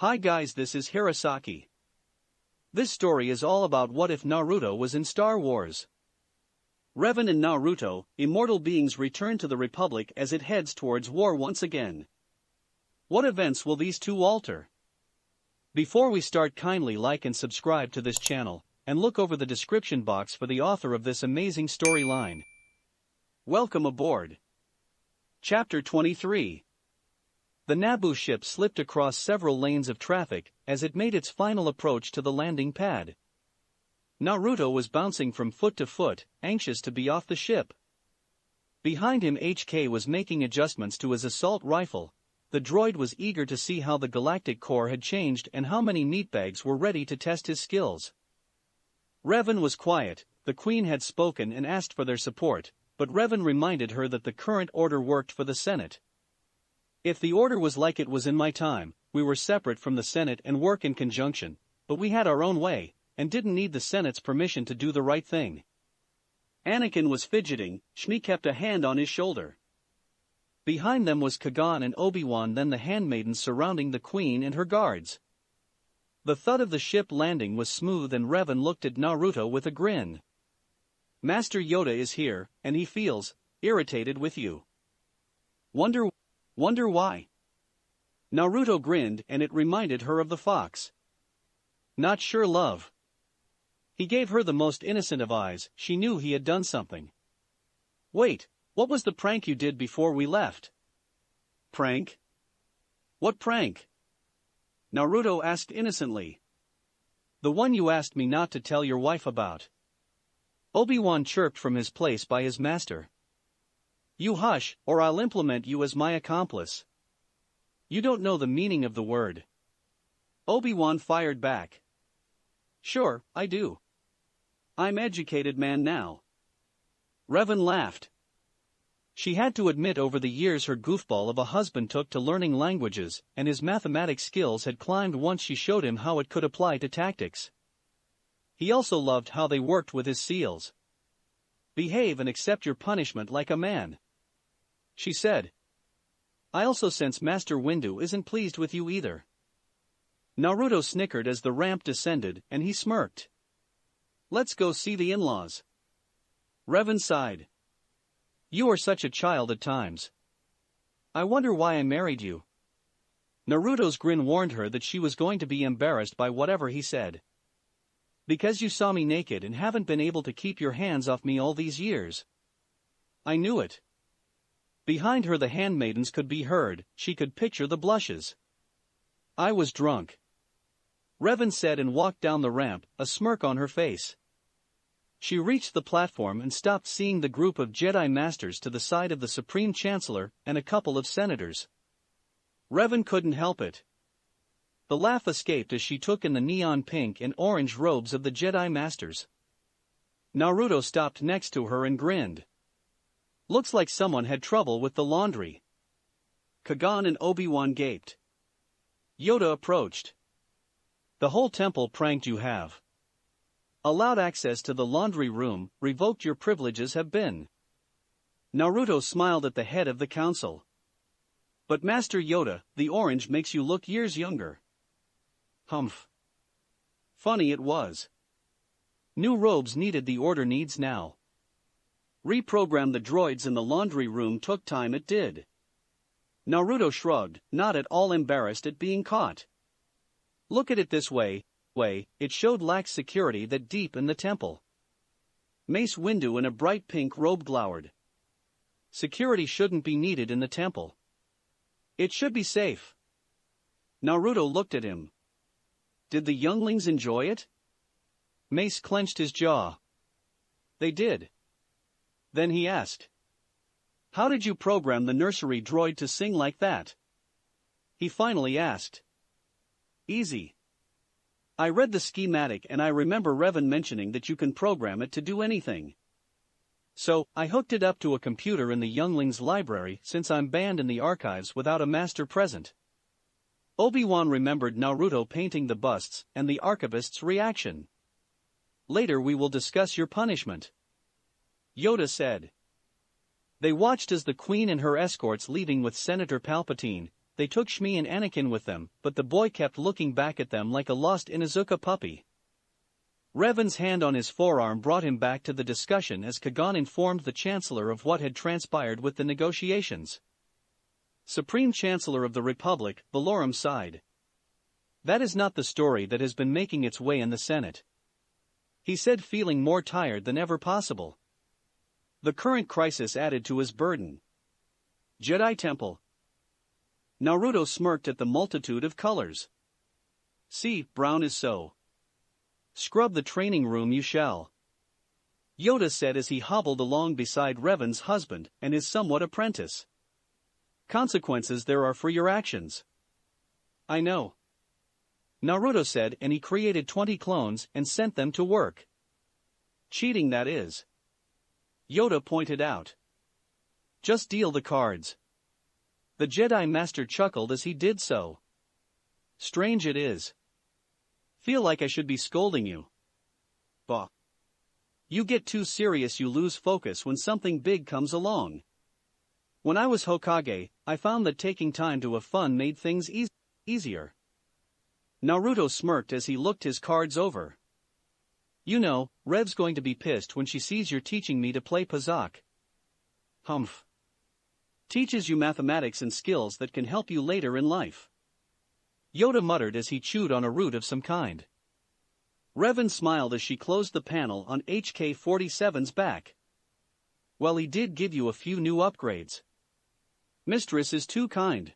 Hi guys, this is Hirosaki. This story is all about what if Naruto was in Star Wars. Revan and Naruto, immortal beings, return to the Republic as it heads towards war once again. What events will these two alter? Before we start, kindly like and subscribe to this channel, and look over the description box for the author of this amazing storyline. Welcome aboard. Chapter 23. The Naboo ship slipped across several lanes of traffic as it made its final approach to the landing pad. Naruto was bouncing from foot to foot, anxious to be off the ship. Behind him, HK was making adjustments to his assault rifle. The droid was eager to see how the Galactic Core had changed and how many meatbags were ready to test his skills. Revan was quiet. The Queen had spoken and asked for their support, but Revan reminded her that the current order worked for the Senate. If the order was like it was in my time, we were separate from the Senate and work in conjunction, but we had our own way, and didn't need the Senate's permission to do the right thing. Anakin was fidgeting. Shmi kept a hand on his shoulder. Behind them was Kagan and Obi-Wan, then the handmaidens surrounding the Queen and her guards. The thud of the ship landing was smooth and Revan looked at Naruto with a grin. Master Yoda is here, and he feels irritated with you. Wonder why? Naruto grinned, and it reminded her of the fox. Not sure, love. He gave her the most innocent of eyes. She knew he had done something. Wait, what was the prank you did before we left? Prank? What prank? Naruto asked innocently. The one you asked me not to tell your wife about. Obi-Wan chirped from his place by his master. You hush, or I'll implement you as my accomplice. You don't know the meaning of the word. Obi-Wan fired back. Sure, I do. I'm educated man now. Revan laughed. She had to admit over the years her goofball of a husband took to learning languages, and his mathematics skills had climbed once she showed him how it could apply to tactics. He also loved how they worked with his seals. Behave and accept your punishment like a man, she said. I also sense Master Windu isn't pleased with you either. Naruto snickered as the ramp descended, and he smirked. Let's go see the in-laws. Revan sighed. You are such a child at times. I wonder why I married you. Naruto's grin warned her that she was going to be embarrassed by whatever he said. Because you saw me naked and haven't been able to keep your hands off me all these years. I knew it. Behind her the handmaidens could be heard. She could picture the blushes. I was drunk, Revan said and walked down the ramp, a smirk on her face. She reached the platform and stopped, seeing the group of Jedi Masters to the side of the Supreme Chancellor and a couple of senators. Revan couldn't help it. The laugh escaped as she took in the neon pink and orange robes of the Jedi Masters. Naruto stopped next to her and grinned. Looks like someone had trouble with the laundry. Kagan and Obi-Wan gaped. Yoda approached. The whole temple pranked you have. Allowed access to the laundry room, revoked your privileges have been. Naruto smiled at the head of the council. But Master Yoda, the orange makes you look years younger. Humph. Funny it was. New robes needed, the order needs now. Reprogram the droids in the laundry room took time, it did. Naruto shrugged, not at all embarrassed at being caught. Look at it this way, it showed lax security that deep in the temple. Mace Windu in a bright pink robe glowered. Security shouldn't be needed in the temple. It should be safe. Naruto looked at him. Did the younglings enjoy it? Mace clenched his jaw. They did. Then he asked. How did you program the nursery droid to sing like that? He finally asked. Easy. I read the schematic and I remember Revan mentioning that you can program it to do anything. So, I hooked it up to a computer in the younglings' library since I'm banned in the archives without a master present. Obi-Wan remembered Naruto painting the busts and the archivist's reaction. Later we will discuss your punishment, Yoda said. They watched as the Queen and her escorts leaving with Senator Palpatine. they took Shmi and Anakin with them, but the boy kept looking back at them like a lost Inuzuka puppy. Revan's hand on his forearm brought him back to the discussion as Kagan informed the Chancellor of what had transpired with the negotiations. Supreme Chancellor of the Republic, Valorum sighed. That is not the story that has been making its way in the Senate. He said, feeling more tired than ever possible. The current crisis added to his burden. Jedi Temple. Naruto smirked at the multitude of colors. See, brown is so. Scrub the training room you shall. Yoda said as he hobbled along beside Revan's husband and his somewhat apprentice. Consequences there are for your actions. I know. Naruto said, and he created 20 clones and sent them to work. Cheating, that is. Yoda pointed out. Just deal the cards. The Jedi Master chuckled as he did so. Strange it is. Feel like I should be scolding you. Bah. You get too serious, you lose focus when something big comes along. When I was Hokage, I found that taking time to have fun made things easier. Naruto smirked as he looked his cards over. You know, Rev's going to be pissed when she sees you're teaching me to play Pazak. Humph. Teaches you mathematics and skills that can help you later in life. Yoda muttered as he chewed on a root of some kind. Revan smiled as she closed the panel on HK-47's back. Well, he did give you a few new upgrades. Mistress is too kind.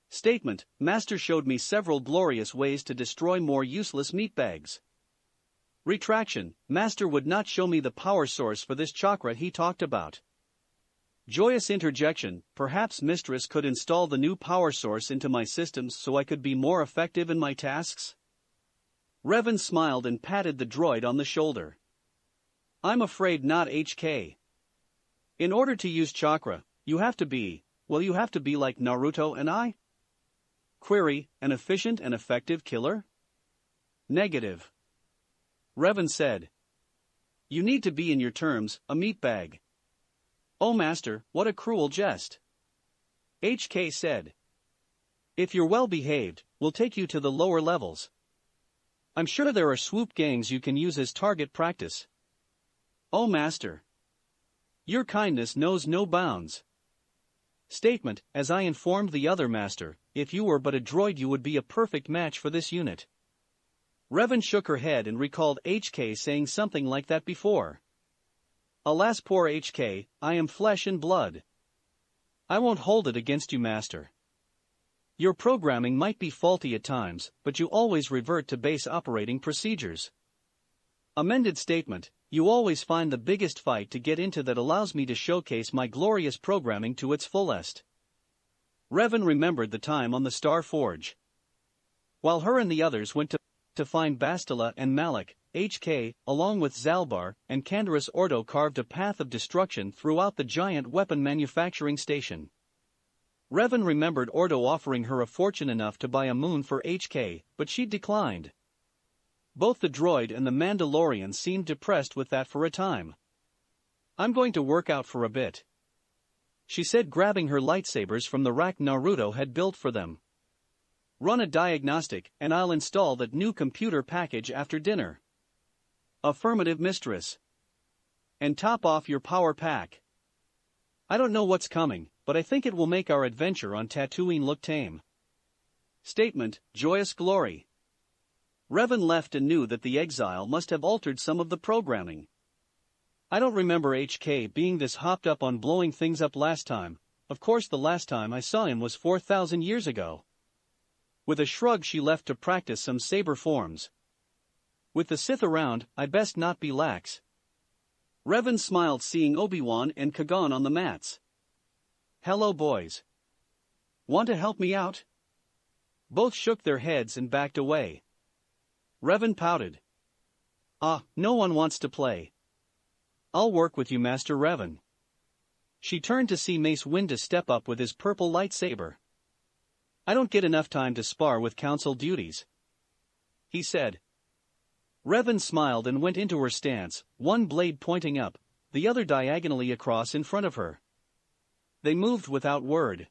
Statement, Master showed me several glorious ways to destroy more useless meatbags. Retraction, Master would not show me the power source for this chakra he talked about. Joyous interjection, perhaps Mistress could install the new power source into my systems so I could be more effective in my tasks? Revan smiled and patted the droid on the shoulder. I'm afraid not, HK. In order to use chakra, you have to be like Naruto and I? Query, an efficient and effective killer? Negative. Revan said. You need to be in your terms, a meatbag. Oh Master, what a cruel jest. HK said. If you're well behaved, we'll take you to the lower levels. I'm sure there are swoop gangs you can use as target practice. Oh Master. Your kindness knows no bounds. Statement, as I informed the other Master, if you were but a droid you would be a perfect match for this unit. Revan shook her head and recalled HK saying something like that before. Alas, poor HK, I am flesh and blood. I won't hold it against you, Master. Your programming might be faulty at times, but you always revert to base operating procedures. Amended statement, you always find the biggest fight to get into that allows me to showcase my glorious programming to its fullest. Revan remembered the time on the Star Forge. While her and the others went to find Bastila and Malik, HK, along with Zalbar and Canderous Ordo carved a path of destruction throughout the giant weapon manufacturing station. Revan remembered Ordo offering her a fortune enough to buy a moon for HK, but she declined. Both the droid and the Mandalorian seemed depressed with that for a time. I'm going to work out for a bit, she said, grabbing her lightsabers from the rack Naruto had built for them. Run a diagnostic, and I'll install that new computer package after dinner. Affirmative, Mistress. And top off your power pack. I don't know what's coming, but I think it will make our adventure on Tatooine look tame. Statement, joyous glory. Revan left and knew that the exile must have altered some of the programming. I don't remember HK being this hopped up on blowing things up last time. Of course the last time I saw him was 4,000 years ago. With a shrug she left to practice some saber forms. With the Sith around, I best not be lax. Revan smiled seeing Obi-Wan and Kagan on the mats. Hello boys. Want to help me out? Both shook their heads and backed away. Revan pouted. No one wants to play. I'll work with you, Master Revan. She turned to see Mace Windu step up with his purple lightsaber. I don't get enough time to spar with council duties, he said. Revan smiled and went into her stance, one blade pointing up, the other diagonally across in front of her. They moved without word.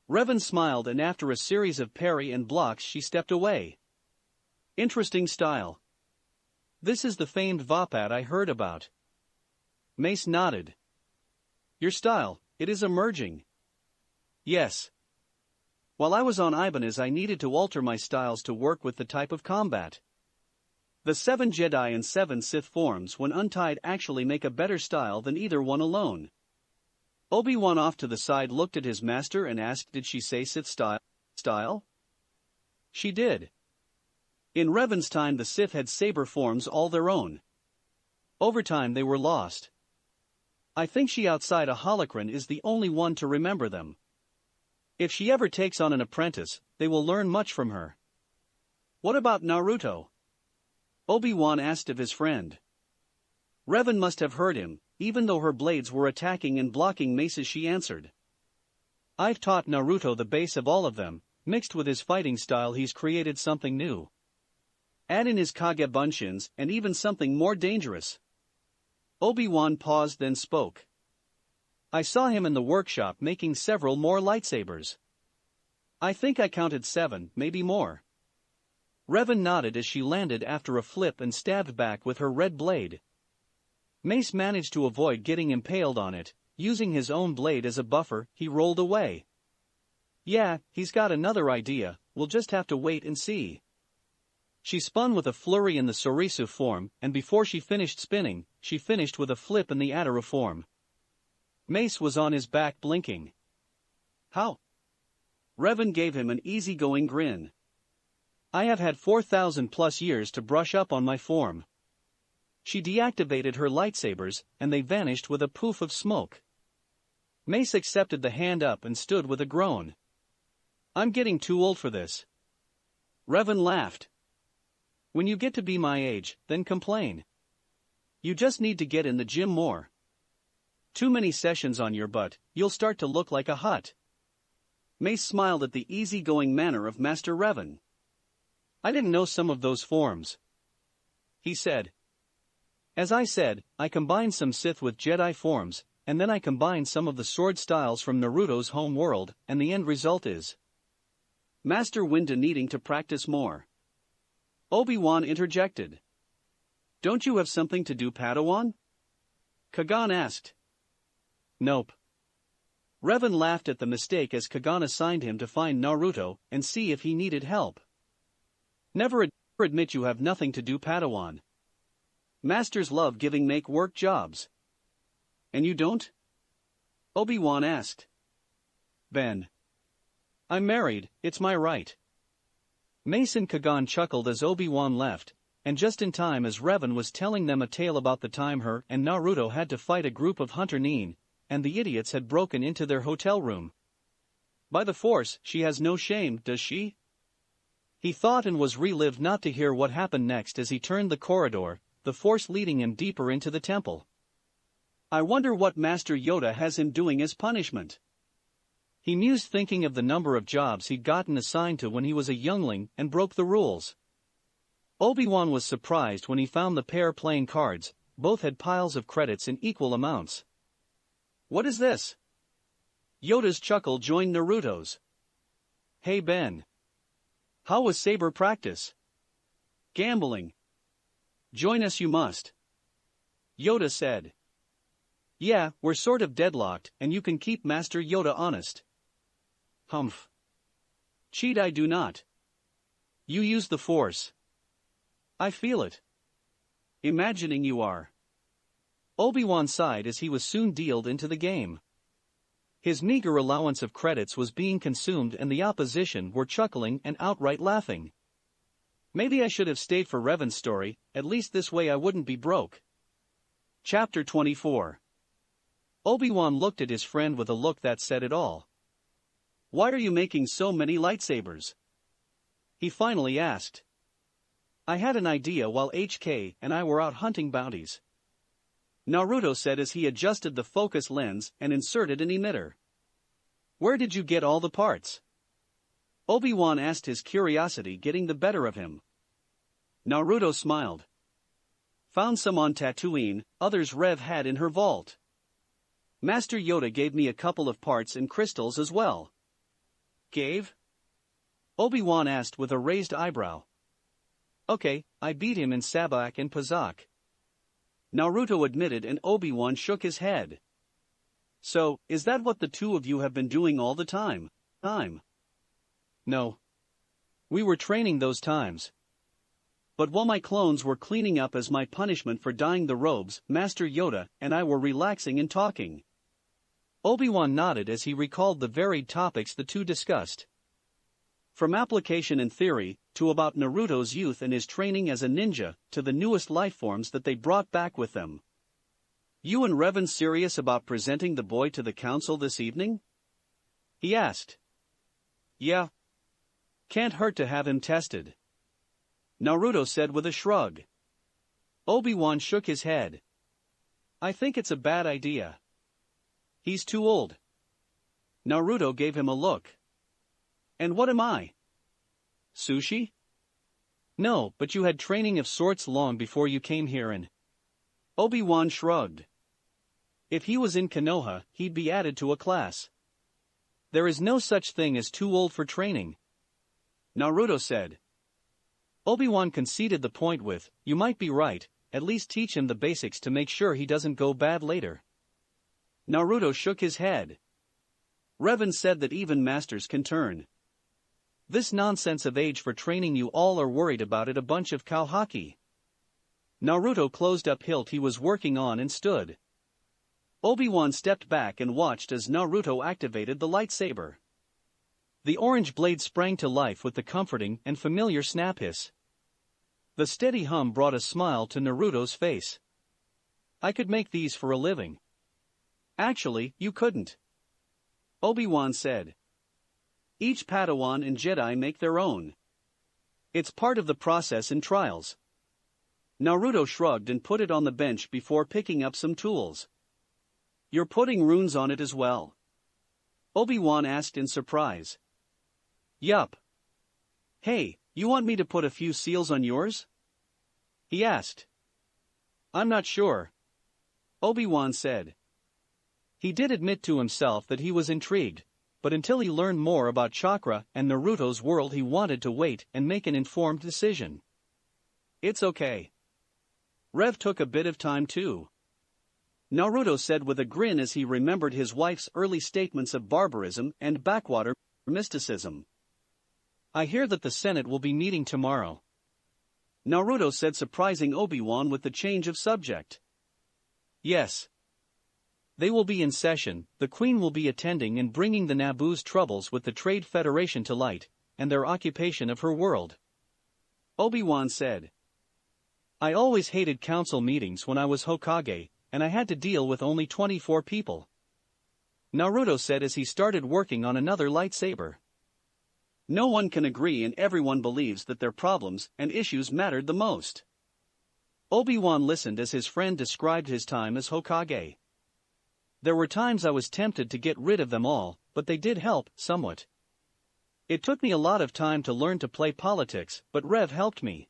Revan smiled, and after a series of parry and blocks she stepped away. Interesting style. This is the famed Vapat I heard about. Mace nodded. Your style, it is emerging. Yes. While I was on Ibanez I needed to alter my styles to work with the type of combat. The 7 Jedi and 7 Sith forms when untied actually make a better style than either one alone. Obi-Wan off to the side looked at his master and asked, did she say Sith style? She did. In Revan's time the Sith had saber forms all their own. Over time they were lost. I think she outside a holocron is the only one to remember them. If she ever takes on an apprentice, they will learn much from her. What about Naruto? Obi-Wan asked of his friend. Revan must have heard him, even though her blades were attacking and blocking Mace's, she answered. I've taught Naruto the base of all of them, mixed with his fighting style he's created something new. Add in his Kage Bunshins and even something more dangerous. Obi-Wan paused then spoke. I saw him in the workshop making several more lightsabers. I think I counted 7, maybe more. Revan nodded as she landed after a flip and stabbed back with her red blade. Mace managed to avoid getting impaled on it. Using his own blade as a buffer, he rolled away. Yeah, he's got another idea, we'll just have to wait and see. She spun with a flurry in the Sorisu form, and before she finished spinning, she finished with a flip in the Atara form. Mace was on his back blinking. How? Revan gave him an easygoing grin. I have had 4,000 plus years to brush up on my form. She deactivated her lightsabers, and they vanished with a poof of smoke. Mace accepted the hand up and stood with a groan. I'm getting too old for this. Revan laughed. When you get to be my age, then complain. You just need to get in the gym more. Too many sessions on your butt, you'll start to look like a hut. Mace smiled at the easygoing manner of Master Revan. I didn't know some of those forms. He said. As I said, I combined some Sith with Jedi forms, and then I combined some of the sword styles from Naruto's home world, and the end result is Master Windu needing to practice more. Obi-Wan interjected. Don't you have something to do, Padawan? Kagan asked. Nope. Revan laughed at the mistake as Kagan assigned him to find Naruto and see if he needed help. Never admit you have nothing to do, Padawan. Masters love giving make work jobs. And you don't? Obi-Wan asked. Ben. I'm married, it's my right. Mace and Kagan chuckled as Obi-Wan left, and just in time as Revan was telling them a tale about the time her and Naruto had to fight a group of Hunter Nin, and the idiots had broken into their hotel room. By the Force, she has no shame, does she? He thought and was relived not to hear what happened next as he turned the corridor, the Force leading him deeper into the temple. I wonder what Master Yoda has him doing as punishment. He mused, thinking of the number of jobs he'd gotten assigned to when he was a youngling and broke the rules. Obi-Wan was surprised when he found the pair playing cards. Both had piles of credits in equal amounts. What is this? Yoda's chuckle joined Naruto's. Hey Ben. How was saber practice? Gambling. Join us you must. Yoda said. Yeah, we're sort of deadlocked, and you can keep Master Yoda honest. Humph. Cheat I do not. You use the Force. I feel it. Imagining you are. Obi-Wan sighed as he was soon dealed into the game. His meager allowance of credits was being consumed and the opposition were chuckling and outright laughing. Maybe I should have stayed for Revan's story, at least this way I wouldn't be broke. Chapter 24. Obi-Wan looked at his friend with a look that said it all. Why are you making so many lightsabers? He finally asked. I had an idea while HK and I were out hunting bounties. Naruto said as he adjusted the focus lens and inserted an emitter. Where did you get all the parts? Obi-Wan asked, his curiosity getting the better of him. Naruto smiled. Found some on Tatooine, others Rev had in her vault. Master Yoda gave me a couple of parts and crystals as well. Gave? Obi-Wan asked with a raised eyebrow. Okay, I beat him in Sabak and Pazak. Naruto admitted and Obi-Wan shook his head. So, is that what the two of you have been doing all the time? No. We were training those times. But while my clones were cleaning up as my punishment for dyeing the robes, Master Yoda and I were relaxing and talking. Obi-Wan nodded as he recalled the varied topics the two discussed. From application and theory, to about Naruto's youth and his training as a ninja, to the newest lifeforms that they brought back with them. You and Revan serious about presenting the boy to the council this evening? He asked. Yeah. Can't hurt to have him tested. Naruto said with a shrug. Obi-Wan shook his head. I think it's a bad idea. He's too old. Naruto gave him a look. And what am I? Sushi? No, but you had training of sorts long before you came here and... Obi-Wan shrugged. If he was in Konoha, he'd be added to a class. There is no such thing as too old for training. Naruto said. Obi-Wan conceded the point with, you might be right, at least teach him the basics to make sure he doesn't go bad later. Naruto shook his head. Revan said that even masters can turn. This nonsense of age for training, you all are worried about it, a bunch of cowhaki. Naruto closed up hilt he was working on and stood. Obi-Wan stepped back and watched as Naruto activated the lightsaber. The orange blade sprang to life with the comforting and familiar snap hiss. The steady hum brought a smile to Naruto's face. I could make these for a living. Actually, you couldn't. Obi-Wan said. Each Padawan and Jedi make their own. It's part of the process in trials. Naruto shrugged and put it on the bench before picking up some tools. You're putting runes on it as well? Obi-Wan asked in surprise. Yup. Hey, you want me to put a few seals on yours? He asked. I'm not sure. Obi-Wan said. He did admit to himself that he was intrigued, but until he learned more about chakra and Naruto's world he wanted to wait and make an informed decision. It's okay. Rev took a bit of time too. Naruto said with a grin as he remembered his wife's early statements of barbarism and backwater mysticism. I hear that the Senate will be meeting tomorrow. Naruto said, surprising Obi-Wan with the change of subject. Yes. They will be in session, the Queen will be attending and bringing the Naboo's troubles with the Trade Federation to light, and their occupation of her world. Obi-Wan said. I always hated council meetings when I was Hokage, and I had to deal with only 24 people. Naruto said as he started working on another lightsaber. No one can agree and everyone believes that their problems and issues mattered the most. Obi-Wan listened as his friend described his time as Hokage. There were times I was tempted to get rid of them all, but they did help, somewhat. It took me a lot of time to learn to play politics, but Rev helped me.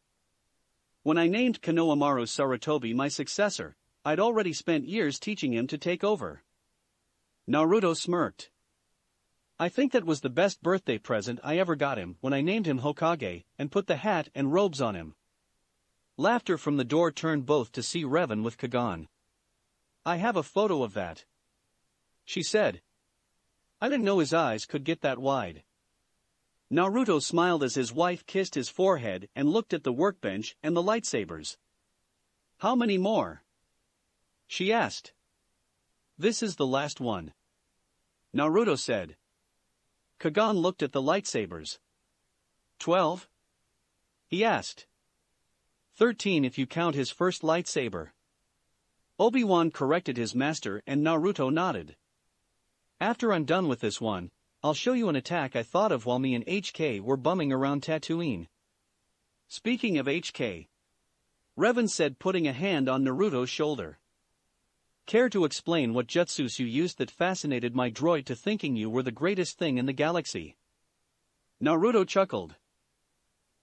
When I named Konohamaru Sarutobi my successor, I'd already spent years teaching him to take over. Naruto smirked. I think that was the best birthday present I ever got him when I named him Hokage and put the hat and robes on him. Laughter from the door turned both to see Revan with Kagan. I have a photo of that. She said. I didn't know his eyes could get that wide. Naruto smiled as his wife kissed his forehead and looked at the workbench and the lightsabers. How many more? She asked. This is the last one. Naruto said. Kagan looked at the lightsabers. 12? He asked. 13 if you count his first lightsaber. Obi-Wan corrected his master and Naruto nodded. After I'm done with this one, I'll show you an attack I thought of while me and HK were bumming around Tatooine. Speaking of HK, Revan said, putting a hand on Naruto's shoulder. Care to explain what jutsus you used that fascinated my droid to thinking you were the greatest thing in the galaxy? Naruto chuckled.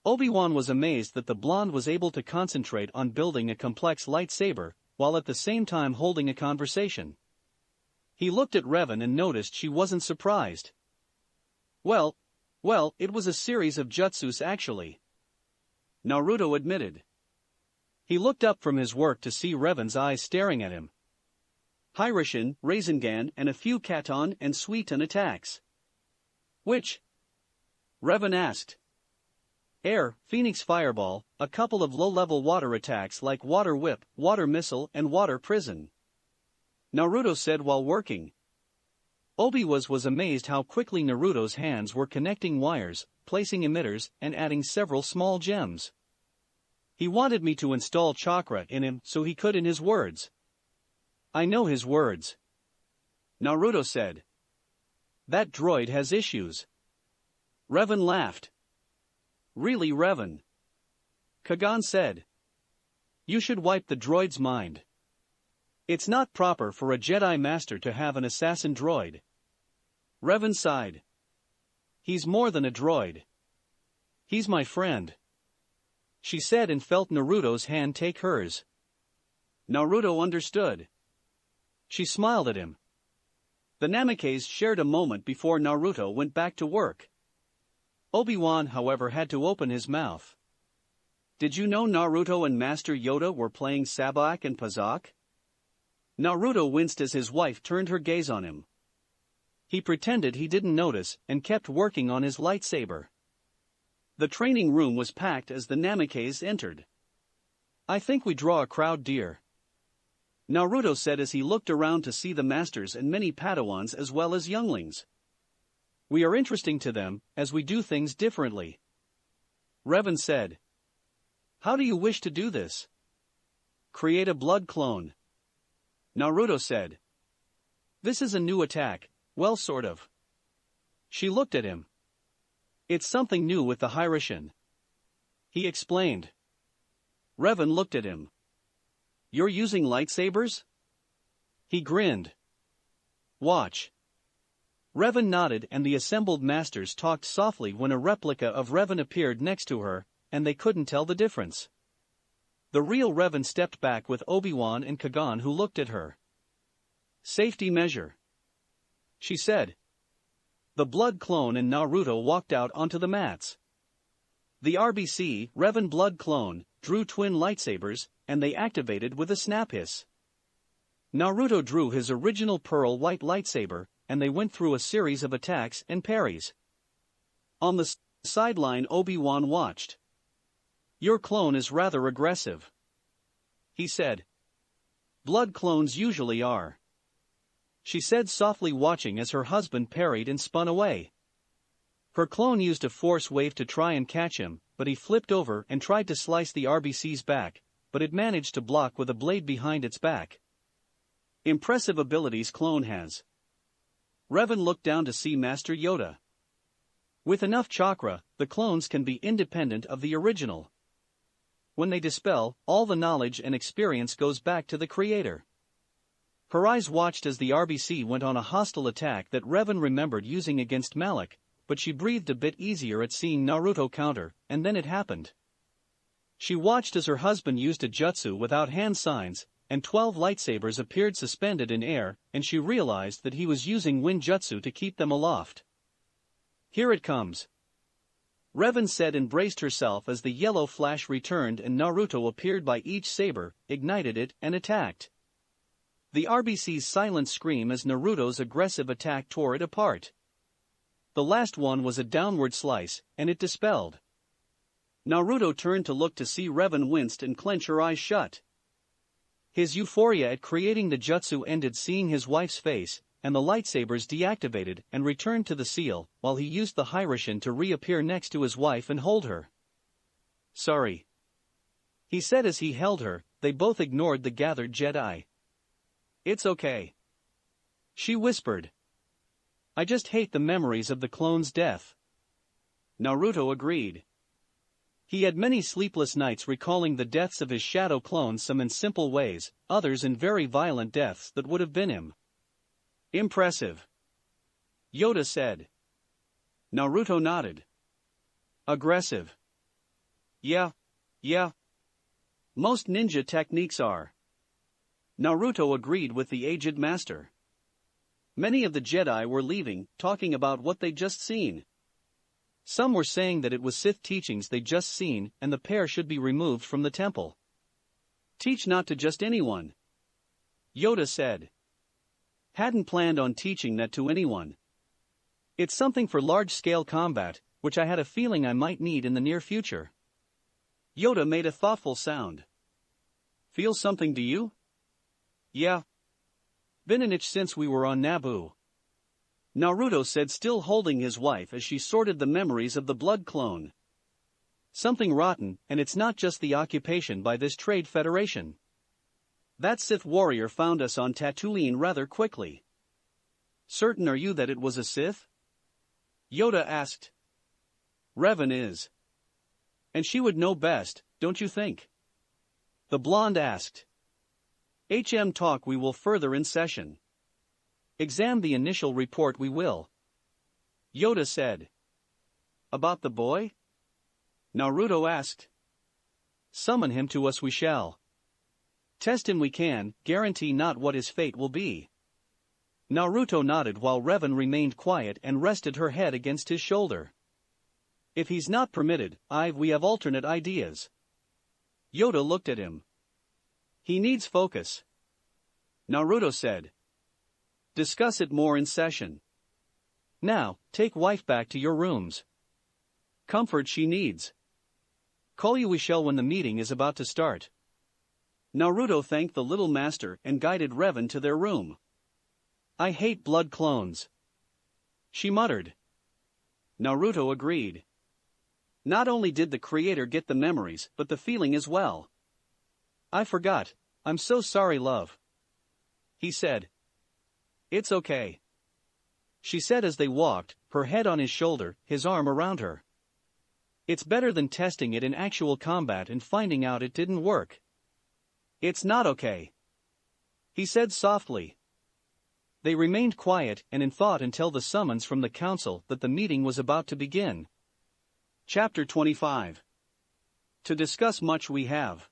Obi-Wan was amazed that the blonde was able to concentrate on building a complex lightsaber, while at the same time holding a conversation. He looked at Revan and noticed she wasn't surprised. Well, Well, it was a series of jutsus actually, Naruto admitted. He looked up from his work to see Revan's eyes staring at him. Hiroshin, Rasengan and a few Katon and Suiton attacks. Which? Revan asked. Air, Phoenix Fireball, a couple of low-level water attacks like Water Whip, Water Missile and Water Prison, Naruto said while working. Obi was amazed how quickly Naruto's hands were connecting wires, placing emitters, and adding several small gems. He wanted me to install chakra in him so he could in his words. I know his words, Naruto said. That droid has issues. Revan laughed. Really, Revan? Kagan said. You should wipe the droid's mind. It's not proper for a Jedi Master to have an assassin droid. Revan sighed. He's more than a droid. He's my friend, she said and felt Naruto's hand take hers. Naruto understood. She smiled at him. The Namikaze shared a moment before Naruto went back to work. Obi-Wan, however, had to open his mouth. Did you know Naruto and Master Yoda were playing Sabak and Pazak? Naruto winced as his wife turned her gaze on him. He pretended he didn't notice and kept working on his lightsaber. The training room was packed as the Namikaze entered. I think we draw a crowd, dear, Naruto said as he looked around to see the masters and many Padawans as well as younglings. We are interesting to them, as we do things differently. Revan said. How do you wish to do this? Create a blood clone, Naruto said. This is a new attack, well, sort of. She looked at him. It's something new with the Hiroshin, he explained. Revan looked at him. You're using lightsabers? He grinned. Watch. Revan nodded and the assembled masters talked softly when a replica of Revan appeared next to her, and they couldn't tell the difference. The real Revan stepped back with Obi-Wan and Kagan who looked at her. Safety measure, she said. The blood clone and Naruto walked out onto the mats. The RBC, Revan blood clone, drew twin lightsabers, and they activated with a snap hiss. Naruto drew his original pearl white lightsaber, and they went through a series of attacks and parries. On the sideline, Obi-Wan watched. Your clone is rather aggressive, he said. Blood clones usually are, she said softly, watching as her husband parried and spun away. Her clone used a force wave to try and catch him, but he flipped over and tried to slice the RBC's back, but it managed to block with a blade behind its back. Impressive abilities clone has. Revan looked down to see Master Yoda. With enough chakra, the clones can be independent of the original. When they dispel, all the knowledge and experience goes back to the creator. Her eyes watched as the RBC went on a hostile attack that Revan remembered using against Malik, but she breathed a bit easier at seeing Naruto counter, and then it happened. She watched as her husband used a jutsu without hand signs, and 12 lightsabers appeared suspended in air, and she realized that he was using wind jutsu to keep them aloft. Here it comes, Revan said and braced herself as the yellow flash returned and Naruto appeared by each saber, ignited it, and attacked. The RBC's silent scream as Naruto's aggressive attack tore it apart. The last one was a downward slice, and it dispelled. Naruto turned to look to see Revan winced and clench her eyes shut. His euphoria at creating the jutsu ended seeing his wife's face, and the lightsabers deactivated and returned to the seal, while he used the Hiroshin to reappear next to his wife and hold her. Sorry, he said as he held her. They both ignored the gathered Jedi. It's okay, she whispered. I just hate the memories of the clone's death. Naruto agreed. He had many sleepless nights recalling the deaths of his shadow clones, some in simple ways, others in very violent deaths that would have been him. Impressive, Yoda said. Naruto nodded. Aggressive. Yeah. Most ninja techniques are. Naruto agreed with the aged master. Many of the Jedi were leaving, talking about what they'd just seen. Some were saying that it was Sith teachings they'd just seen and the pair should be removed from the temple. Teach not to just anyone, Yoda said. Hadn't planned on teaching that to anyone. It's something for large-scale combat, which I had a feeling I might need in the near future. Yoda made a thoughtful sound. Feel something, do you? Yeah. Been an itch since we were on Naboo, Naruto said, still holding his wife as she sorted the memories of the blood clone. Something rotten, and it's not just the occupation by this trade federation. That Sith warrior found us on Tatooine rather quickly. Certain are you that it was a Sith? Yoda asked. Revan is. And she would know best, don't you think? The blonde asked. Talk we will further in session. Examine the initial report we will. Yoda said. About the boy? Naruto asked. Summon him to us we shall. Test him we can, guarantee not what his fate will be. Naruto nodded while Revan remained quiet and rested her head against his shoulder. If he's not permitted, we have alternate ideas. Yoda looked at him. He needs focus. Naruto said. Discuss it more in session. Now, take wife back to your rooms. Comfort she needs. Call you we shall when the meeting is about to start. Naruto thanked the little master and guided Revan to their room. I hate blood clones, she muttered. Naruto agreed. Not only did the creator get the memories, but the feeling as well. I forgot. I'm so sorry, love, he said. It's okay, she said as they walked, her head on his shoulder, his arm around her. It's better than testing it in actual combat and finding out it didn't work. It's not okay, he said softly. They remained quiet and in thought until the summons from the council that the meeting was about to begin. Chapter 25. To discuss much we have,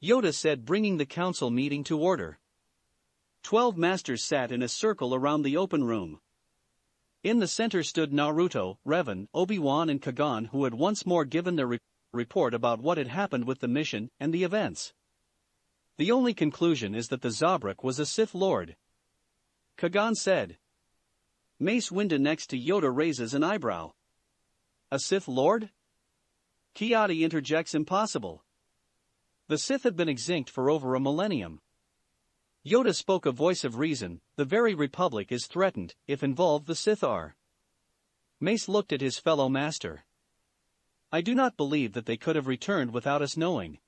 Yoda said, bringing the council meeting to order. 12 masters sat in a circle around the open room. In the center stood Naruto, Revan, Obi-Wan and Kagan, who had once more given their report about what had happened with the mission and the events. The only conclusion is that the Zabrak was a Sith Lord, Kagan said. Mace Windu next to Yoda raises an eyebrow. A Sith Lord? Kiadi interjects, impossible. The Sith had been extinct for over a millennium. Yoda spoke a voice of reason, the very Republic is threatened, if involved the Sith are. Mace looked at his fellow master. I do not believe that they could have returned without us knowing.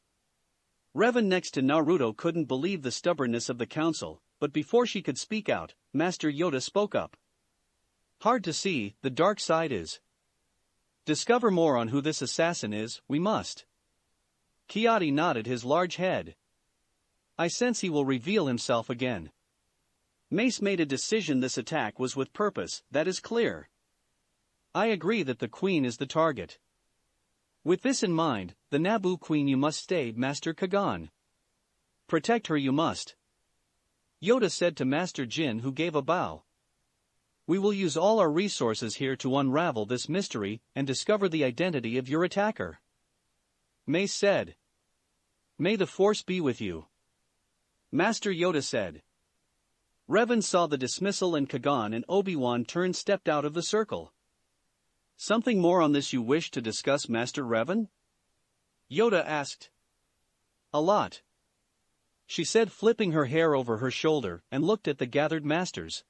Revan next to Naruto couldn't believe the stubbornness of the council, but before she could speak out, Master Yoda spoke up. Hard to see, the dark side is. Discover more on who this assassin is, we must. Kiadi nodded his large head. I sense he will reveal himself again. Mace made a decision. This attack was with purpose, that is clear. I agree that the Queen is the target. With this in mind, the Naboo Queen you must stay, Master Kagan. Protect her you must, Yoda said to Master Jin, who gave a bow. We will use all our resources here to unravel this mystery and discover the identity of your attacker, Mace said. May the Force be with you, Master Yoda said. Revan saw the dismissal and Kagan and Obi-Wan stepped out of the circle. Something more on this you wish to discuss, Master Revan? Yoda asked. A lot, she said, flipping her hair over her shoulder, and looked at the gathered masters.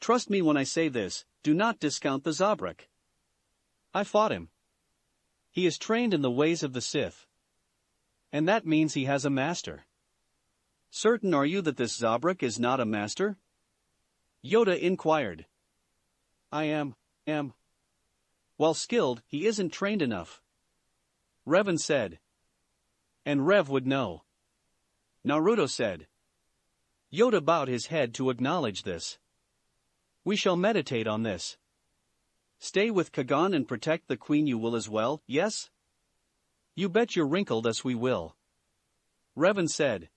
Trust me when I say this, do not discount the Zabrak. I fought him. He is trained in the ways of the Sith. And that means he has a master. Certain are you that this Zabrak is not a master? Yoda inquired. I am. While skilled, he isn't trained enough, Revan said. And Rev would know, Naruto said. Yoda bowed his head to acknowledge this. We shall meditate on this. Stay with Kagan and protect the Queen you will as well, yes? You bet your wrinkled us we will, Revan said.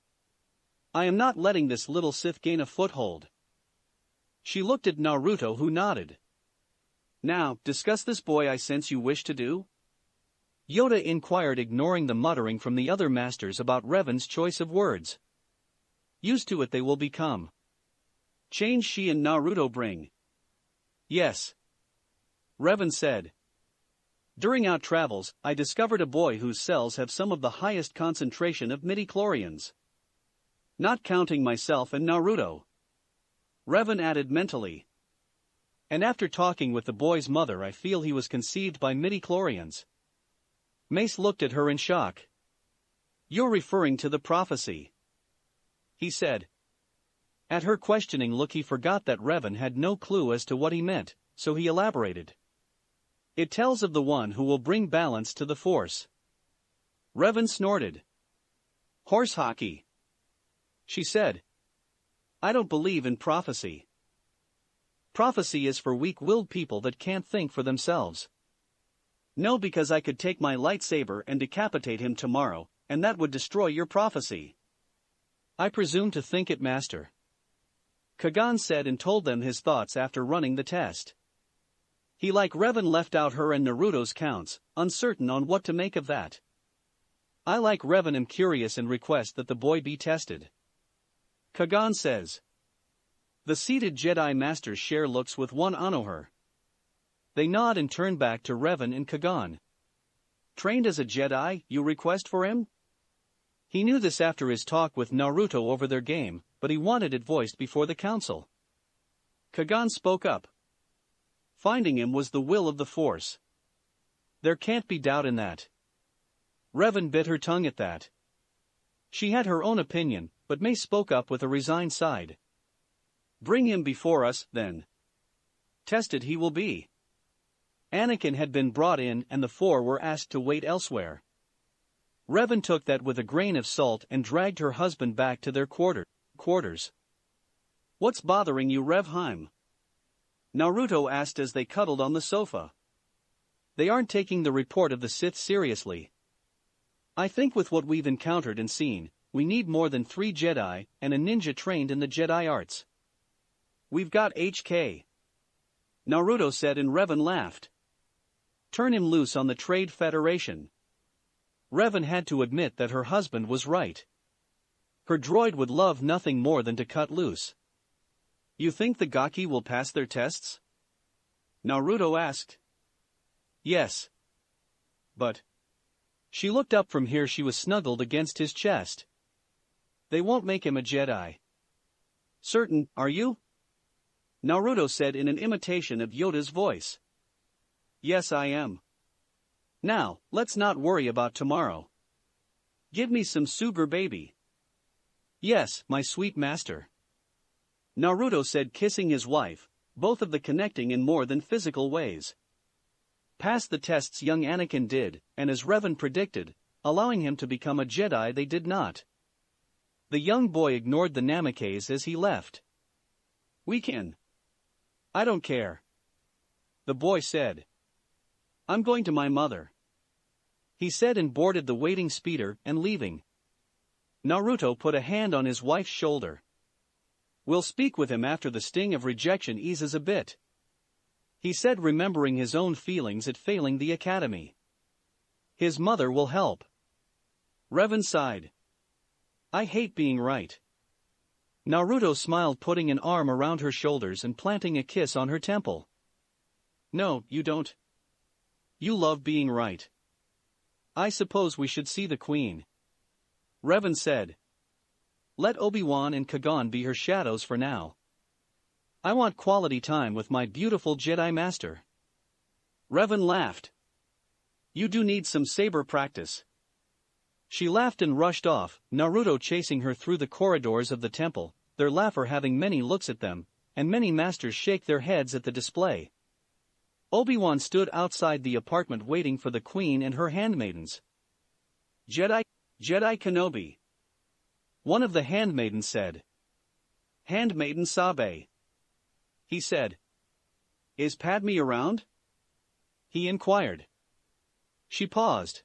I am not letting this little Sith gain a foothold. She looked at Naruto, who nodded. Now, discuss this boy I sense you wish to do? Yoda inquired, ignoring the muttering from the other masters about Revan's choice of words. Used to it they will become. Change she and Naruto bring. Yes. Revan said. During our travels, I discovered a boy whose cells have some of the highest concentration of midichlorians. Not counting myself and Naruto. Revan added mentally. And after talking with the boy's mother, I feel he was conceived by midichlorians. Mace looked at her in shock. You're referring to the prophecy, he said. At her questioning look, he forgot that Revan had no clue as to what he meant, so he elaborated. It tells of the one who will bring balance to the Force. Revan snorted. Horse hockey, she said. I don't believe in prophecy. Prophecy is for weak-willed people that can't think for themselves. No, because I could take my lightsaber and decapitate him tomorrow, and that would destroy your prophecy. I presume to think it, Master. Kagan said and told them his thoughts after running the test. He, like Revan, left out her and Naruto's counts, uncertain on what to make of that. I, like Revan, am curious and request that the boy be tested. Kagan says. The seated Jedi Masters share looks with one Anoher. They nod and turn back to Revan and Kagan. Trained as a Jedi, you request for him? He knew this after his talk with Naruto over their game, but he wanted it voiced before the council. Kagan spoke up. Finding him was the will of the Force. There can't be doubt in that. Revan bit her tongue at that. She had her own opinion, but Mace spoke up with a resigned side. Bring him before us, then. Tested he will be. Anakin had been brought in and the four were asked to wait elsewhere. Revan took that with a grain of salt and dragged her husband back to their quarters. What's bothering you, Revheim? Naruto asked as they cuddled on the sofa. They aren't taking the report of the Sith seriously. I think with what we've encountered and seen, we need more than 3 Jedi and a ninja trained in the Jedi arts. We've got HK. Naruto said and Revan laughed. Turn him loose on the Trade Federation. Revan had to admit that her husband was right. Her droid would love nothing more than to cut loose. You think the Gaki will pass their tests? Naruto asked. Yes. But. She looked up from here. She was snuggled against his chest. They won't make him a Jedi. Certain, are you? Naruto said in an imitation of Yoda's voice. Yes, I am. Now, let's not worry about tomorrow. Give me some sugar, baby. Yes, my sweet master. Naruto said, kissing his wife, both of the connecting in more than physical ways. Pass the tests young Anakin did, and as Revan predicted, allowing him to become a Jedi they did not. The young boy ignored the Namikaze as he left. We can. I don't care. The boy said. I'm going to my mother. He said and boarded the waiting speeder and leaving. Naruto put a hand on his wife's shoulder. We'll speak with him after the sting of rejection eases a bit. He said, remembering his own feelings at failing the academy. His mother will help. Revan sighed. I hate being right. Naruto smiled, putting an arm around her shoulders and planting a kiss on her temple. No, you don't. You love being right. I suppose we should see the Queen. Revan said. Let Obi-Wan and Kagan be her shadows for now. I want quality time with my beautiful Jedi Master. Revan laughed. You do need some saber practice. She laughed and rushed off, Naruto chasing her through the corridors of the temple, their laughter having many looks at them, and many masters shake their heads at the display. Obi-Wan stood outside the apartment waiting for the Queen and her handmaidens. Jedi Kenobi. One of the handmaidens said. Handmaiden Sabe. He said. Is Padme around? He inquired. She paused.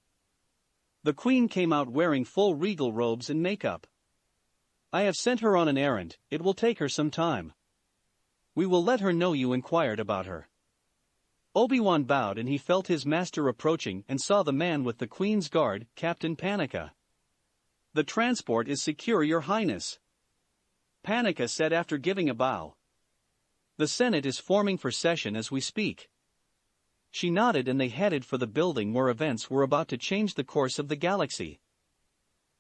The Queen came out wearing full regal robes and makeup. I have sent her on an errand, it will take her some time. We will let her know you inquired about her. Obi-Wan bowed and he felt his master approaching and saw the man with the Queen's guard, Captain Panika. "The transport is secure, Your Highness," Panika said after giving a bow. "The Senate is forming for session as we speak." She nodded and they headed for the building where events were about to change the course of the galaxy.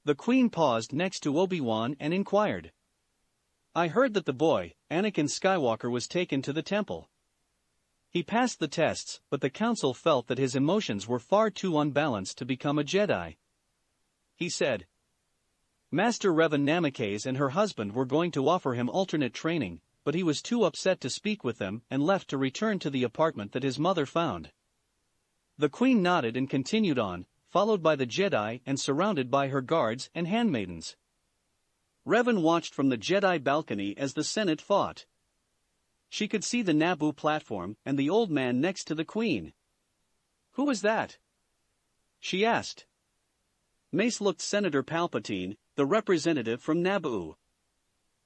The Queen paused next to Obi-Wan and inquired. "I heard that the boy, Anakin Skywalker, was taken to the temple. He passed the tests, but the Council felt that his emotions were far too unbalanced to become a Jedi," he said. "Master Revan Naruto and her husband were going to offer him alternate training, but he was too upset to speak with them and left to return to the apartment that his mother found." The Queen nodded and continued on, followed by the Jedi and surrounded by her guards and handmaidens. Revan watched from the Jedi balcony as the Senate fought. She could see the Naboo platform and the old man next to the Queen. "Who is that?" she asked. Mace looked Senator Palpatine, the representative from Naboo.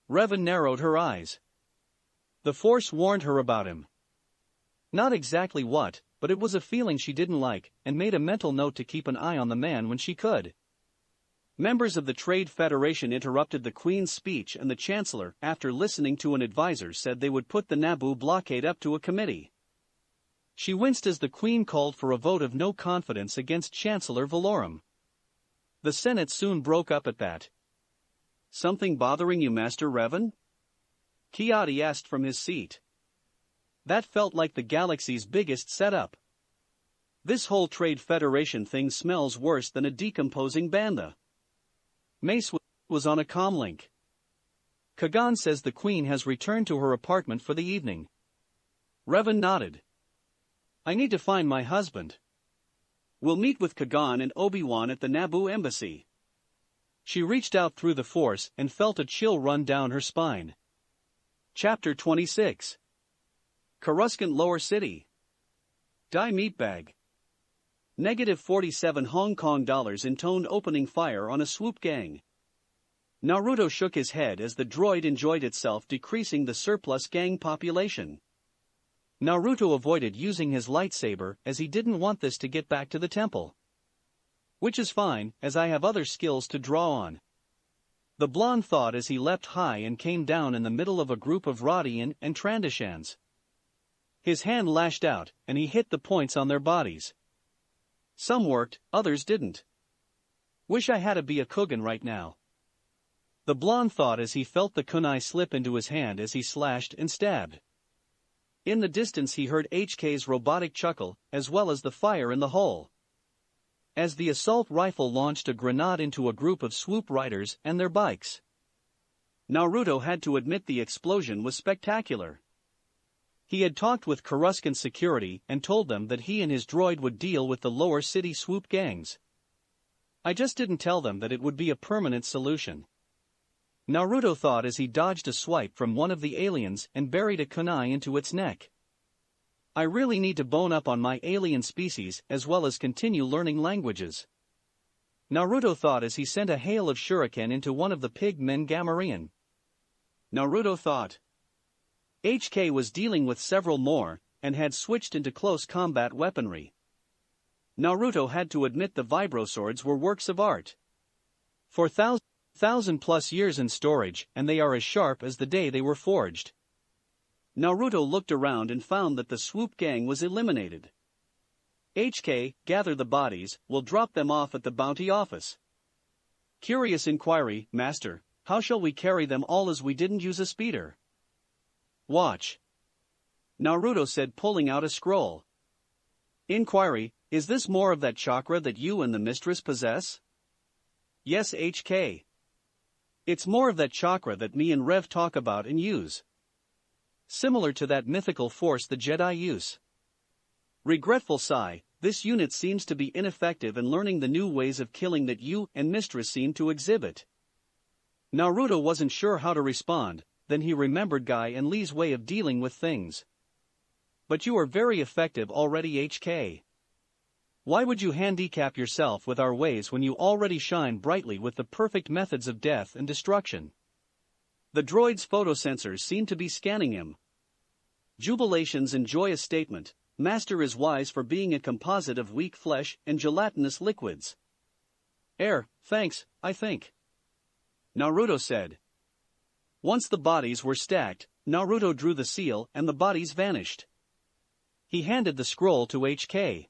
Revan narrowed her eyes. The Force warned her about him. Not exactly what, but it was a feeling she didn't like, and made a mental note to keep an eye on the man when she could. Members of the Trade Federation interrupted the Queen's speech and the Chancellor, after listening to an advisor, said they would put the Naboo blockade up to a committee. She winced as the Queen called for a vote of no confidence against Chancellor Valorum. The Senate soon broke up at that. "Something bothering you, Master Revan?" Kiadi asked from his seat. That felt like the galaxy's biggest setup. "This whole Trade Federation thing smells worse than a decomposing banda." Mace was on a comlink. "Kagan says the Queen has returned to her apartment for the evening." Revan nodded. "I need to find my husband. We'll meet with Kagan and Obi-Wan at the Naboo embassy." She reached out through the Force and felt a chill run down her spine. Chapter 26. Coruscant Lower City. Die Meatbag. -47 Hong Kong dollars intoned opening fire on a swoop gang. Naruto shook his head as the droid enjoyed itself, decreasing the surplus gang population. Naruto avoided using his lightsaber as he didn't want this to get back to the temple. "Which is fine, as I have other skills to draw on," the blonde thought as he leapt high and came down in the middle of a group of Rodian and Trandashans. His hand lashed out, and he hit the points on their bodies. Some worked, others didn't. "Wish I had to be a Kugan right now," the blonde thought as he felt the kunai slip into his hand as he slashed and stabbed. In the distance he heard HK's robotic chuckle, as well as the fire in the hole, as the assault rifle launched a grenade into a group of swoop riders and their bikes. Naruto had to admit the explosion was spectacular. He had talked with Coruscant security and told them that he and his droid would deal with the lower city swoop gangs. "I just didn't tell them that it would be a permanent solution," Naruto thought as he dodged a swipe from one of the aliens and buried a kunai into its neck. "I really need to bone up on my alien species as well as continue learning languages," Naruto thought as he sent a hail of shuriken into one of the pig men Gamorrean. Naruto thought. HK was dealing with several more, and had switched into close combat weaponry. Naruto had to admit the vibroswords were works of art. For thousand plus years in storage, and they are as sharp as the day they were forged. Naruto looked around and found that the swoop gang was eliminated. HK, gather the bodies, we'll drop them off at the bounty office. Curious inquiry, Master, how shall we carry them all as we didn't use a speeder? Watch, Naruto said, pulling out a scroll. Inquiry, is this more of that chakra that you and the mistress possess? Yes, HK. It's more of that chakra that me and Rev talk about and use. Similar to that mythical force the Jedi use. Regretful sigh, this unit seems to be ineffective in learning the new ways of killing that you and mistress seem to exhibit. Naruto wasn't sure how to respond, then he remembered Guy and Lee's way of dealing with things. But you are very effective already, HK. Why would you handicap yourself with our ways when you already shine brightly with the perfect methods of death and destruction? The droid's photosensors seem to be scanning him. Jubilations and joyous statement, Master is wise for being a composite of weak flesh and gelatinous liquids. Thanks, I think. Naruto said. Once the bodies were stacked, Naruto drew the seal and the bodies vanished. He handed the scroll to HK.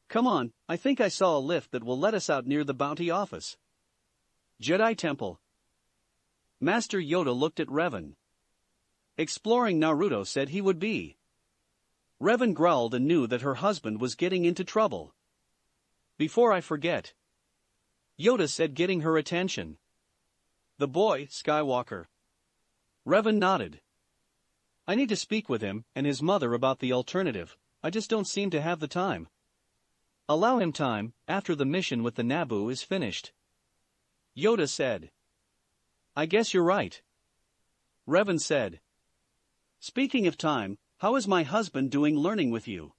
Come on, I think I saw a lift that will let us out near the bounty office. Jedi Temple. Master Yoda looked at Revan. Exploring Naruto said he would be. Revan growled and knew that her husband was getting into trouble. Before I forget. Yoda said, getting her attention. The boy, Skywalker. Revan nodded. I need to speak with him and his mother about the alternative, I just don't seem to have the time. Allow him time, after the mission with the Naboo is finished. Yoda said. I guess you're right. Revan said. Speaking of time, how is my husband doing learning with you?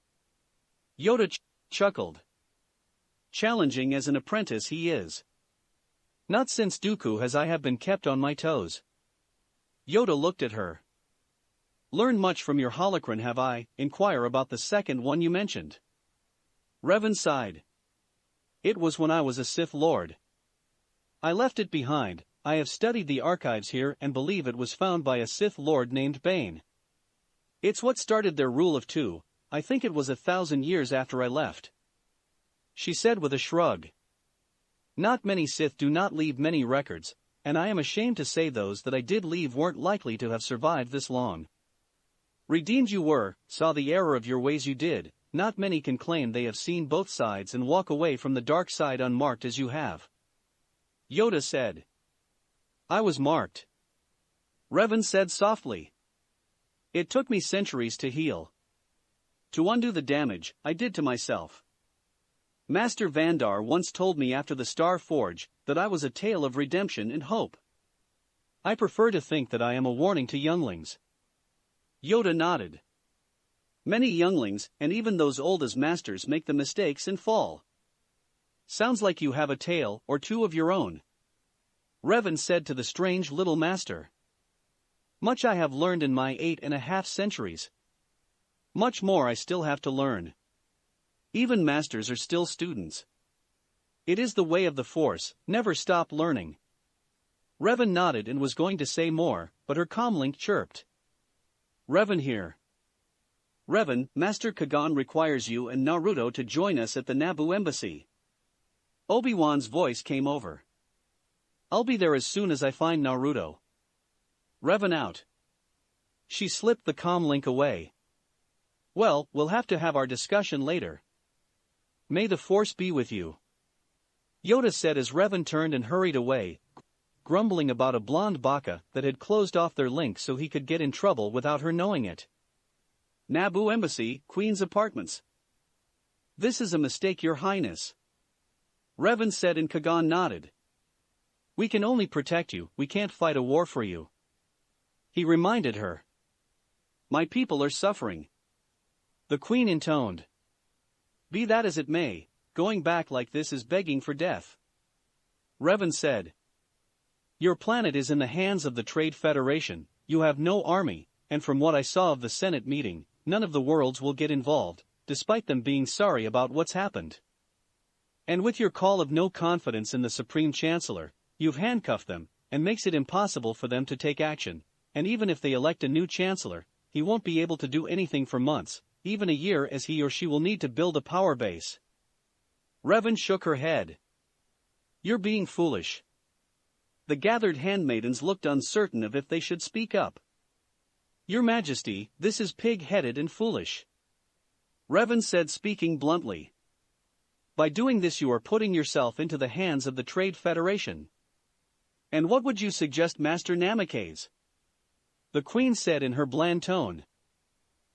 Yoda chuckled. Challenging as an apprentice he is. Not since Dooku has I have been kept on my toes. Yoda looked at her. Learned much from your holocron have I, inquire about the second one you mentioned. Revan sighed. It was when I was a Sith Lord. I left it behind, I have studied the archives here and believe it was found by a Sith Lord named Bane. It's what started their rule of two, I think it was 1,000 years after I left. She said with a shrug. Not many Sith do not leave many records, and I am ashamed to say those that I did leave weren't likely to have survived this long. Redeemed you were, saw the error of your ways you did, not many can claim they have seen both sides and walk away from the dark side unmarked as you have. Yoda said. I was marked. Revan said softly. It took me centuries to heal. To undo the damage I did to myself. Master Vandar once told me after the Star Forge that I was a tale of redemption and hope. I prefer to think that I am a warning to younglings. Yoda nodded. Many younglings, and even those old as masters, make the mistakes and fall. Sounds like you have a tale or two of your own. Revan said to the strange little master. Much I have learned in my 8.5 centuries. Much more I still have to learn. Even masters are still students. It is the way of the Force, never stop learning. Revan nodded and was going to say more, but her comlink chirped. Revan here. Revan, Master Kagan requires you and Naruto to join us at the Naboo embassy. Obi-Wan's voice came over. I'll be there as soon as I find Naruto. Revan out. She slipped the comlink away. Well, we'll have to have our discussion later. May the Force be with you. Yoda said as Revan turned and hurried away, grumbling about a blonde baka that had closed off their link so he could get in trouble without her knowing it. Naboo Embassy, Queen's Apartments. This is a mistake, Your Highness. Revan said and Kagan nodded. We can only protect you, we can't fight a war for you. He reminded her. My people are suffering. The Queen intoned. Be that as it may, going back like this is begging for death. Revan said. Your planet is in the hands of the Trade Federation, you have no army, and from what I saw of the Senate meeting, none of the worlds will get involved, despite them being sorry about what's happened. And with your call of no confidence in the Supreme Chancellor, you've handcuffed them, and makes it impossible for them to take action, and even if they elect a new Chancellor, he won't be able to do anything for months, even a year, as he or she will need to build a power base. Revan shook her head. You're being foolish. The gathered handmaidens looked uncertain of if they should speak up. Your Majesty, this is pig-headed and foolish. Revan said, speaking bluntly. By doing this you are putting yourself into the hands of the Trade Federation. And what would you suggest, Master Namikaze? The Queen said in her bland tone.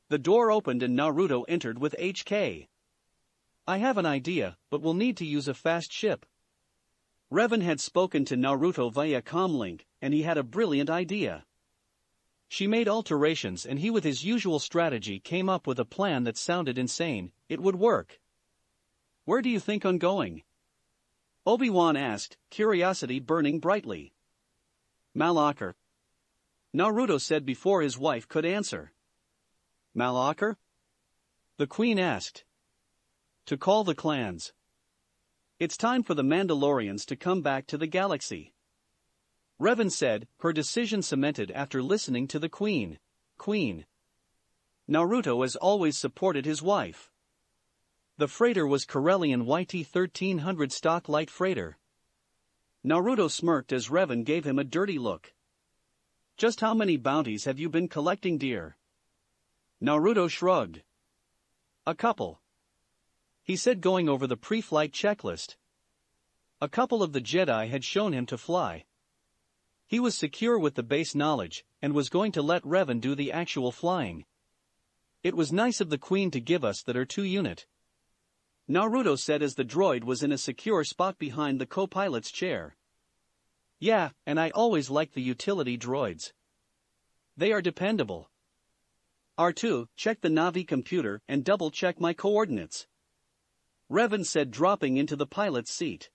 The door opened and Naruto entered with HK. I have an idea, but we'll need to use a fast ship. Revan had spoken to Naruto via comlink, and he had a brilliant idea. She made alterations and he with his usual strategy came up with a plan that sounded insane. It would work. Where do you think on going? Obi-Wan asked, curiosity burning brightly. Malachor. Naruto said before his wife could answer. Malachor? The queen asked. To call the clans. It's time for the Mandalorians to come back to the galaxy. Revan said, her decision cemented after listening to the queen. Naruto has always supported his wife. The freighter was Corellian YT 1300 stock light freighter. Naruto smirked as Revan gave him a dirty look. Just how many bounties have you been collecting, dear? Naruto shrugged. A couple. He said, going over the pre-flight checklist. A couple of the Jedi had shown him to fly. He was secure with the base knowledge, and was going to let Revan do the actual flying. It was nice of the queen to give us that R2 unit. Naruto said as the droid was in a secure spot behind the co-pilot's chair. Yeah, and I always like the utility droids. They are dependable. R2, check the Navi computer and double-check my coordinates. Revan said, dropping into the pilot's seat.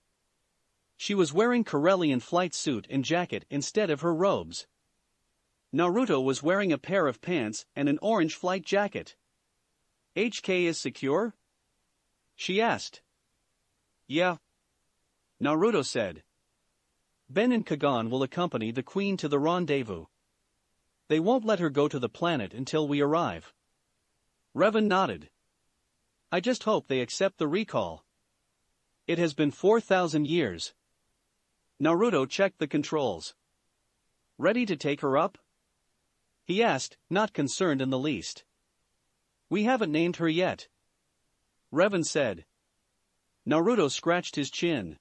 She was wearing Corellian flight suit and jacket instead of her robes. Naruto was wearing a pair of pants and an orange flight jacket. HK is secure? She asked. Yeah. Naruto said. Ben and Kagan will accompany the queen to the rendezvous. They won't let her go to the planet until we arrive. Revan nodded. I just hope they accept the recall. It has been 4,000 years. Naruto checked the controls. Ready to take her up? He asked, not concerned in the least. We haven't named her yet. Revan said. Naruto scratched his chin.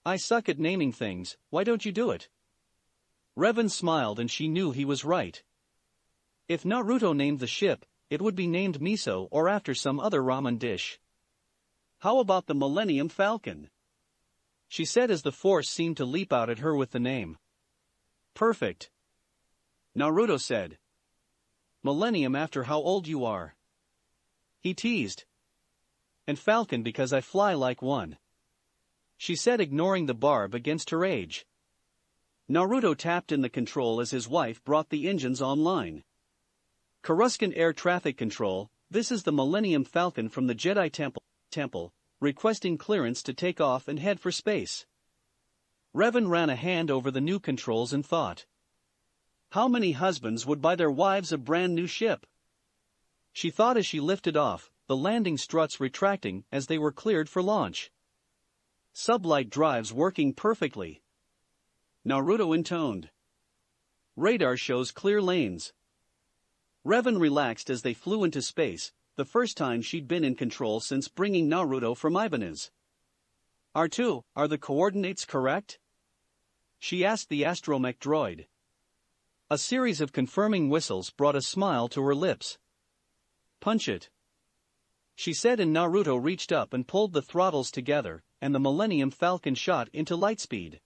I suck at naming things, why don't you do it? Revan smiled and she knew he was right. If Naruto named the ship, it would be named miso or after some other ramen dish. How about the Millennium Falcon? She said as the force seemed to leap out at her with the name. Perfect. Naruto said. Millennium after how old you are. He teased. And Falcon because I fly like one. She said, ignoring the barb against her age. Naruto tapped in the control as his wife brought the engines online. Coruscant Air Traffic Control, this is the Millennium Falcon from the Jedi Temple, requesting clearance to take off and head for space. Revan ran a hand over the new controls and thought. How many husbands would buy their wives a brand new ship? She thought as she lifted off, the landing struts retracting as they were cleared for launch. Sublight drives working perfectly. Naruto intoned. Radar shows clear lanes. Revan relaxed as they flew into space, the first time she'd been in control since bringing Naruto from Ibanez. R2, are the coordinates correct? She asked the astromech droid. A series of confirming whistles brought a smile to her lips. Punch it. She said, and Naruto reached up and pulled the throttles together, and the Millennium Falcon shot into lightspeed.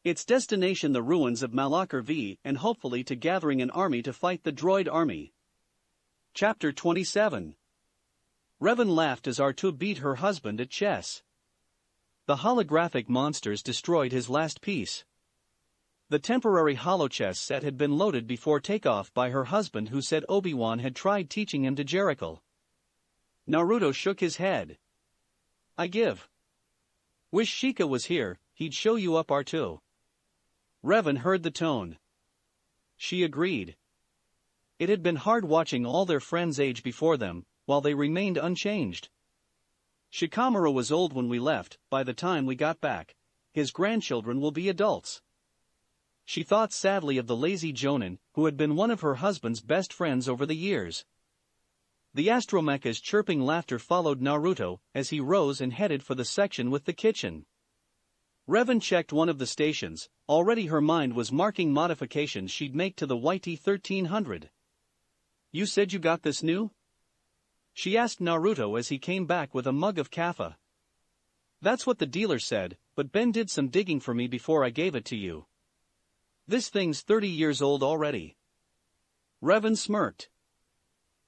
Its destination the ruins of Malachar V and hopefully to gathering an army to fight the droid army. Chapter 27. Revan laughed as R2 beat her husband at chess. The holographic monsters destroyed his last piece. The temporary holochess set had been loaded before takeoff by her husband, who said Obi-Wan had tried teaching him to Jericho. Naruto shook his head. I give. Wish Sheikah was here, he'd show you up R2. Revan heard the tone. She agreed. It had been hard watching all their friends age before them, while they remained unchanged. Shikamaru was old when we left. By the time we got back, his grandchildren will be adults. She thought sadly of the lazy Jonin, who had been one of her husband's best friends over the years. The Astromecha's chirping laughter followed Naruto as he rose and headed for the section with the kitchen. Revan checked one of the stations. Already her mind was marking modifications she'd make to the YT 1300. You said you got this new? She asked Naruto as he came back with a mug of kaffa. That's what the dealer said, but Ben did some digging for me before I gave it to you. This thing's 30 years old already. Revan smirked.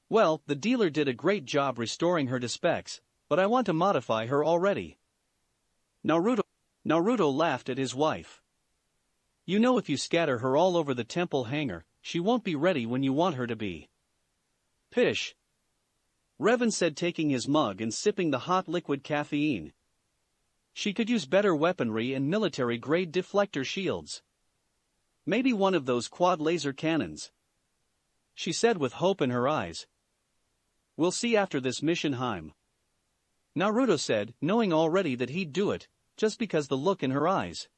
Well, the dealer did a great job restoring her to specs, but I want to modify her already. Naruto laughed at his wife. You know, if you scatter her all over the temple hangar, she won't be ready when you want her to be. Pish. Revan said, taking his mug and sipping the hot liquid caffeine. She could use better weaponry and military-grade deflector shields. Maybe one of those quad laser cannons. She said with hope in her eyes. We'll see after this mission, Heim. Naruto said, knowing already that he'd do it, just because the look in her eyes.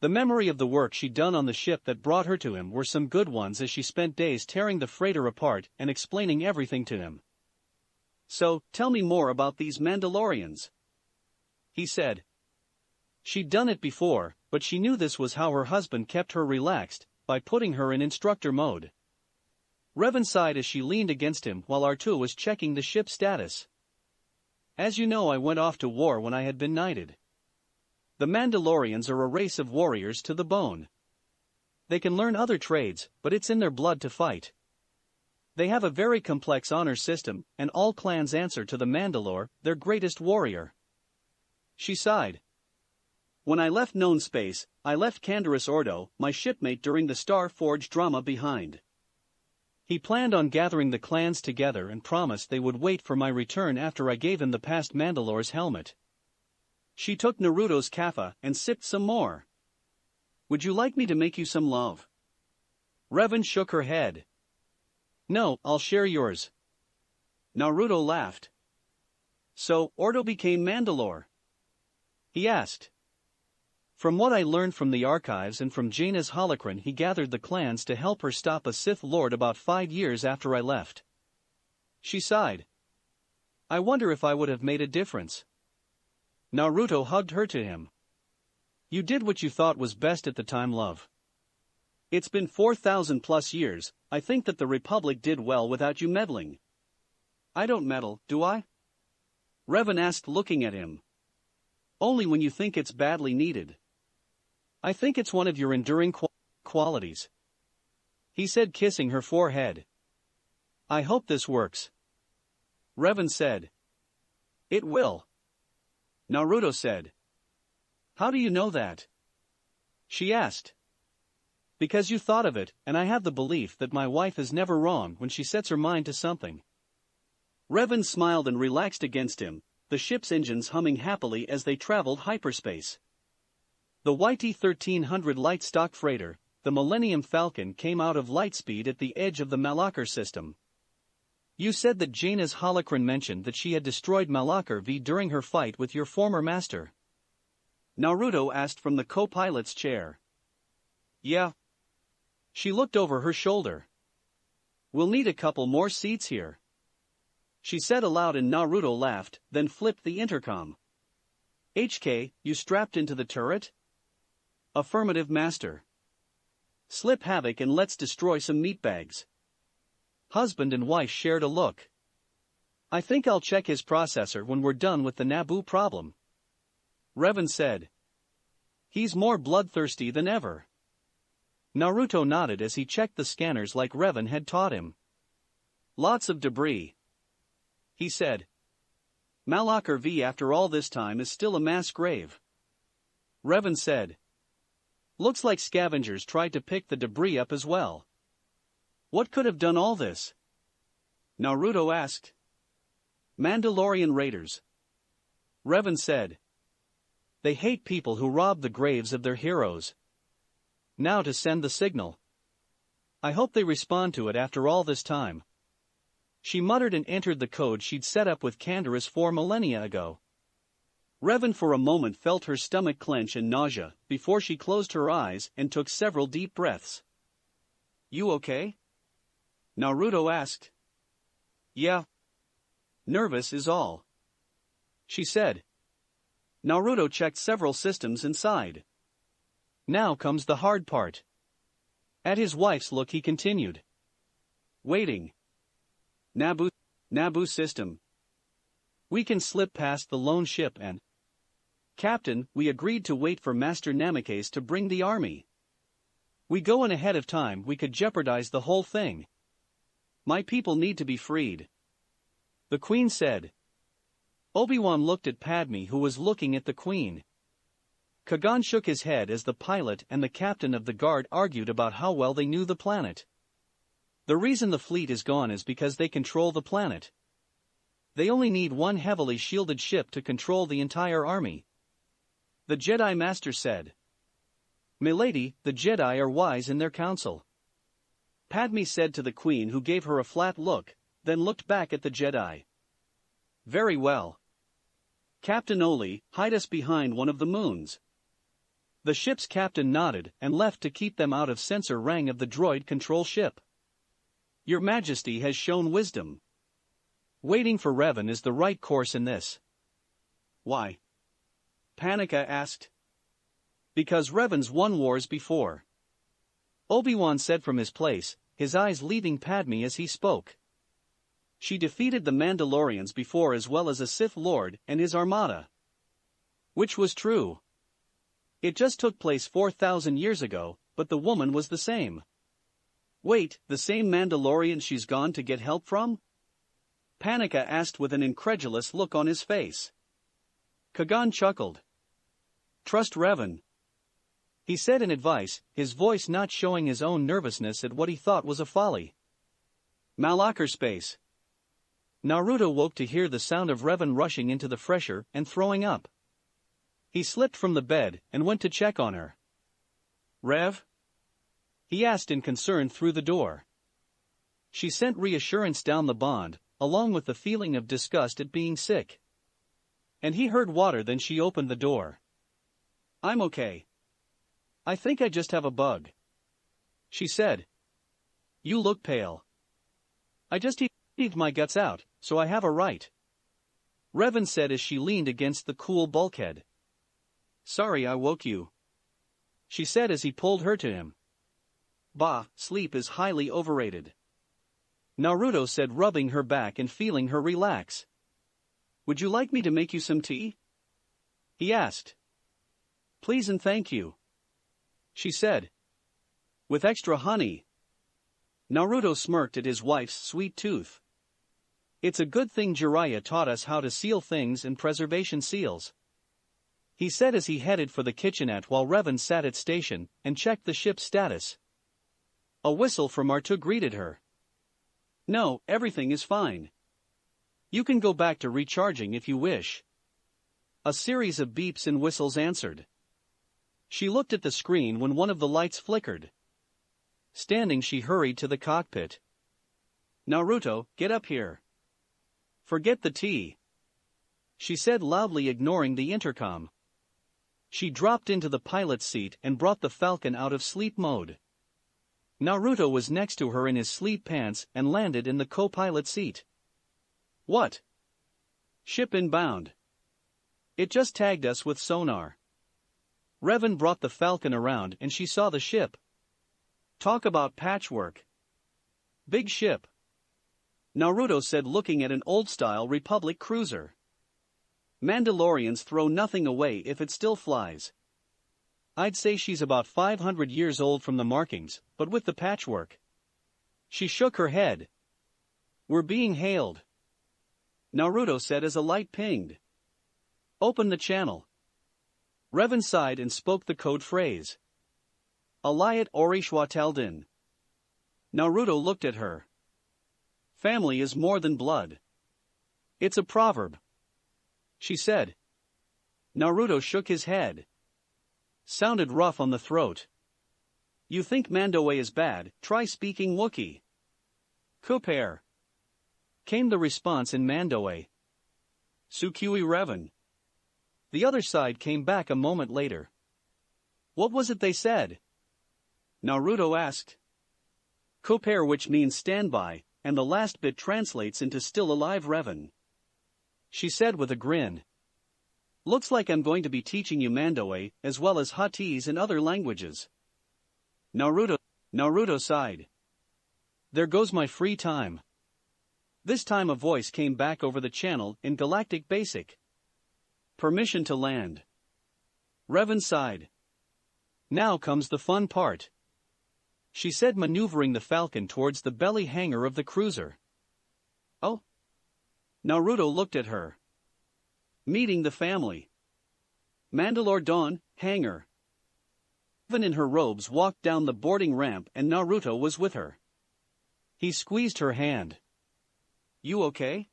The memory of the work she'd done on the ship that brought her to him were some good ones, as she spent days tearing the freighter apart and explaining everything to him. So, tell me more about these Mandalorians, he said. She'd done it before, but she knew this was how her husband kept her relaxed, by putting her in instructor mode. Revan sighed as she leaned against him while R2 was checking the ship's status. As you know, I went off to war when I had been knighted. The Mandalorians are a race of warriors to the bone. They can learn other trades, but it's in their blood to fight. They have a very complex honor system, and all clans answer to the Mandalore, their greatest warrior. She sighed. When I left known space, I left Canderous Ordo, my shipmate during the Star Forge drama, behind. He planned on gathering the clans together and promised they would wait for my return after I gave him the past Mandalore's helmet. She took Naruto's kaffa and sipped some more. Would you like me to make you some love? Revan shook her head. No, I'll share yours. Naruto laughed. So, Ordo became Mandalore? He asked. From what I learned from the archives and from Jaina's holocron, he gathered the clans to help her stop a Sith Lord about 5 years after I left. She sighed. I wonder if I would have made a difference. Naruto hugged her to him. You did what you thought was best at the time, love. It's been 4,000 plus years. I think that the Republic did well without you meddling. I don't meddle, do I? Revan asked, looking at him. Only when you think it's badly needed. I think it's one of your enduring qualities, he said, kissing her forehead. I hope this works. Revan said. It will. Naruto said. How do you know that? She asked. Because you thought of it, and I have the belief that my wife is never wrong when she sets her mind to something. Revan smiled and relaxed against him, the ship's engines humming happily as they traveled hyperspace. The YT-1300 light stock freighter, the Millennium Falcon, came out of lightspeed at the edge of the Malachar system. You said that Jaina's holocron mentioned that she had destroyed Malachar V during her fight with your former master. Naruto asked from the co-pilot's chair. Yeah. She looked over her shoulder. We'll need a couple more seats here, she said aloud, and Naruto laughed, then flipped the intercom. HK, you strapped into the turret? Affirmative, master. Slip havoc and let's destroy some meatbags. Husband and wife shared a look. I think I'll check his processor when we're done with the Naboo problem, Revan said. He's more bloodthirsty than ever. Naruto nodded as he checked the scanners like Revan had taught him. Lots of debris, he said. Malachar V after all this time is still a mass grave, Revan said. Looks like scavengers tried to pick the debris up as well. What could have done all this? Naruto asked. Mandalorian raiders, Revan said. They hate people who rob the graves of their heroes. Now to send the signal. I hope they respond to it after all this time. She muttered and entered the code she'd set up with Canderous 4 millennia ago. Revan for a moment felt her stomach clench and nausea before she closed her eyes and took several deep breaths. You okay? Naruto asked. Yeah. Nervous is all, she said. Naruto checked several systems inside. Now comes the hard part. At his wife's look he continued. Waiting. Naboo system. We can slip past the lone ship and... Captain, we agreed to wait for Master Namikaze to bring the army. We go in ahead of time, we could jeopardize the whole thing. My people need to be freed, the Queen said. Obi-Wan looked at Padme, who was looking at the Queen. Kagan shook his head as the pilot and the captain of the guard argued about how well they knew the planet. The reason the fleet is gone is because they control the planet. they only need one heavily shielded ship to control the entire army. The Jedi Master said. Milady, the Jedi are wise in their counsel. Padme said to the Queen, who gave her a flat look, then looked back at the Jedi. Very well. Captain Oli, hide us behind one of the moons. The ship's captain nodded and left to keep them out of sensor rang of the droid control ship. Your Majesty has shown wisdom. Waiting for Revan is the right course in this. Why? Panika asked. Because Revan's won wars before. Obi-Wan said from his place, his eyes leaving Padme as he spoke. She defeated the Mandalorians before as well as a Sith Lord and his armada. Which was true. It just took place 4,000 years ago, but the woman was the same. Wait, the same Mandalorian she's gone to get help from? Panika asked with an incredulous look on his face. Kagan chuckled. Trust Revan. He said in advice, his voice not showing his own nervousness at what he thought was a folly. Malakar space. Naruto woke to hear the sound of Revan rushing into the fresher and throwing up. He slipped from the bed and went to check on her. Rev? He asked in concern through the door. She sent reassurance down the bond, along with the feeling of disgust at being sick. And he heard water, then she opened the door. I'm okay. I think I just have a bug. She said. You look pale. I just heaved my guts out, so I have a right. Revan said as she leaned against the cool bulkhead. Sorry I woke you. She said as he pulled her to him. Bah, sleep is highly overrated. Naruto said, rubbing her back and feeling her relax. Would you like me to make you some tea? He asked. Please and thank you. She said. With extra honey. Naruto smirked at his wife's sweet tooth. It's a good thing Jiraiya taught us how to seal things and preservation seals. He said as he headed for the kitchenette while Revan sat at station and checked the ship's status. A whistle from R2 greeted her. No, everything is fine. You can go back to recharging if you wish. A series of beeps and whistles answered. She looked at the screen when one of the lights flickered. Standing, she hurried to the cockpit. Naruto, get up here. Forget the tea. She said loudly, ignoring the intercom. She dropped into the pilot's seat and brought the Falcon out of sleep mode. Naruto was next to her in his sleep pants and landed in the co-pilot seat. What? Ship inbound. It just tagged us with sonar. Revan brought the Falcon around and she saw the ship. Talk about patchwork. Big ship. Naruto said, looking at an old-style Republic cruiser. Mandalorians throw nothing away if it still flies. I'd say she's about 500 years old from the markings, but with the patchwork. She shook her head. We're being hailed. Naruto said as a light pinged. Open the channel. Revan sighed and spoke the code phrase. Alayat Orishwateldin. Naruto looked at her. Family is more than blood. It's a proverb. She said. Naruto shook his head. Sounded rough on the throat. You think Mandoe is bad, try speaking Wookiee. Kupair. Came the response in Mandoe. Sukui Revan. The other side came back a moment later. What was it they said? Naruto asked. Kupair, which means standby, and the last bit translates into still alive Revan. She said with a grin. Looks like I'm going to be teaching you Mandoe, as well as Huttese and other languages. Naruto sighed. There goes my free time. This time a voice came back over the channel in Galactic Basic. Permission to land. Revan sighed. Now comes the fun part. She said, maneuvering the Falcon towards the belly hangar of the cruiser. Oh? Naruto looked at her. Meeting the family. Mandalore Dawn, hangar. Revan in her robes walked down the boarding ramp and Naruto was with her. He squeezed her hand. You okay?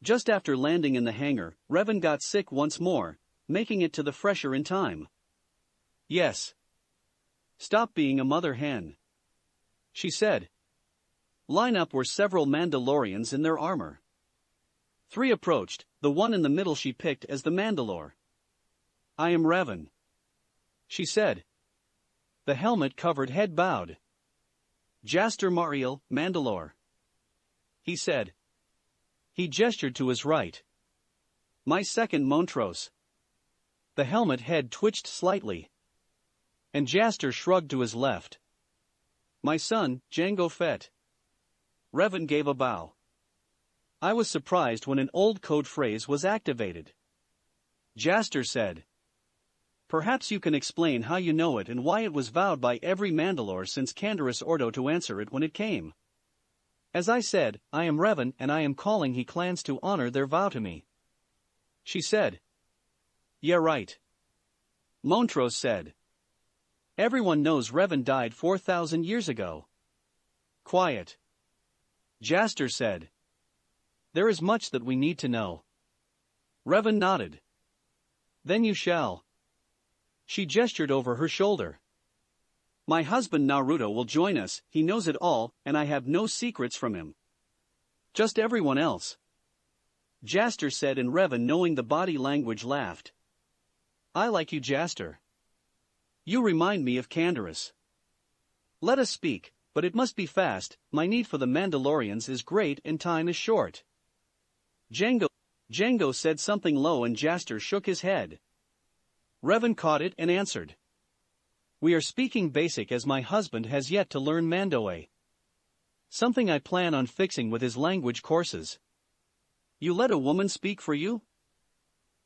Just after landing in the hangar, Revan got sick once more, making it to the fresher in time. Yes. Stop being a mother hen, she said. Line up were several Mandalorians in their armor. 3 approached, the one in the middle she picked as the Mandalore. I am Revan, she said. The helmet-covered head bowed. Jaster Mariel, Mandalore, he said. He gestured to his right. My second Montrose. The helmet head twitched slightly, and Jaster shrugged to his left. My son, Jango Fett. Revan gave a bow. I was surprised when an old code phrase was activated. Jaster said. Perhaps you can explain how you know it and why it was vowed by every Mandalore since Canderous Ordo to answer it when it came. As I said, I am Revan and I am calling he clans to honor their vow to me, she said. Yeah, right, Montrose said. Everyone knows Revan died 4,000 years ago. Quiet, Jaster said. There is much that we need to know. Revan nodded. Then you shall. She gestured over her shoulder. My husband Naruto will join us, he knows it all, and I have no secrets from him. Just everyone else. Jaster said, and Revan, knowing the body language, laughed. I like you, Jaster. You remind me of Canderous. Let us speak, but it must be fast, my need for the Mandalorians is great and time is short. Jango said something low and Jaster shook his head. Revan caught it and answered. We are speaking basic as my husband has yet to learn Mandoe. Something I plan on fixing with his language courses. You let a woman speak for you?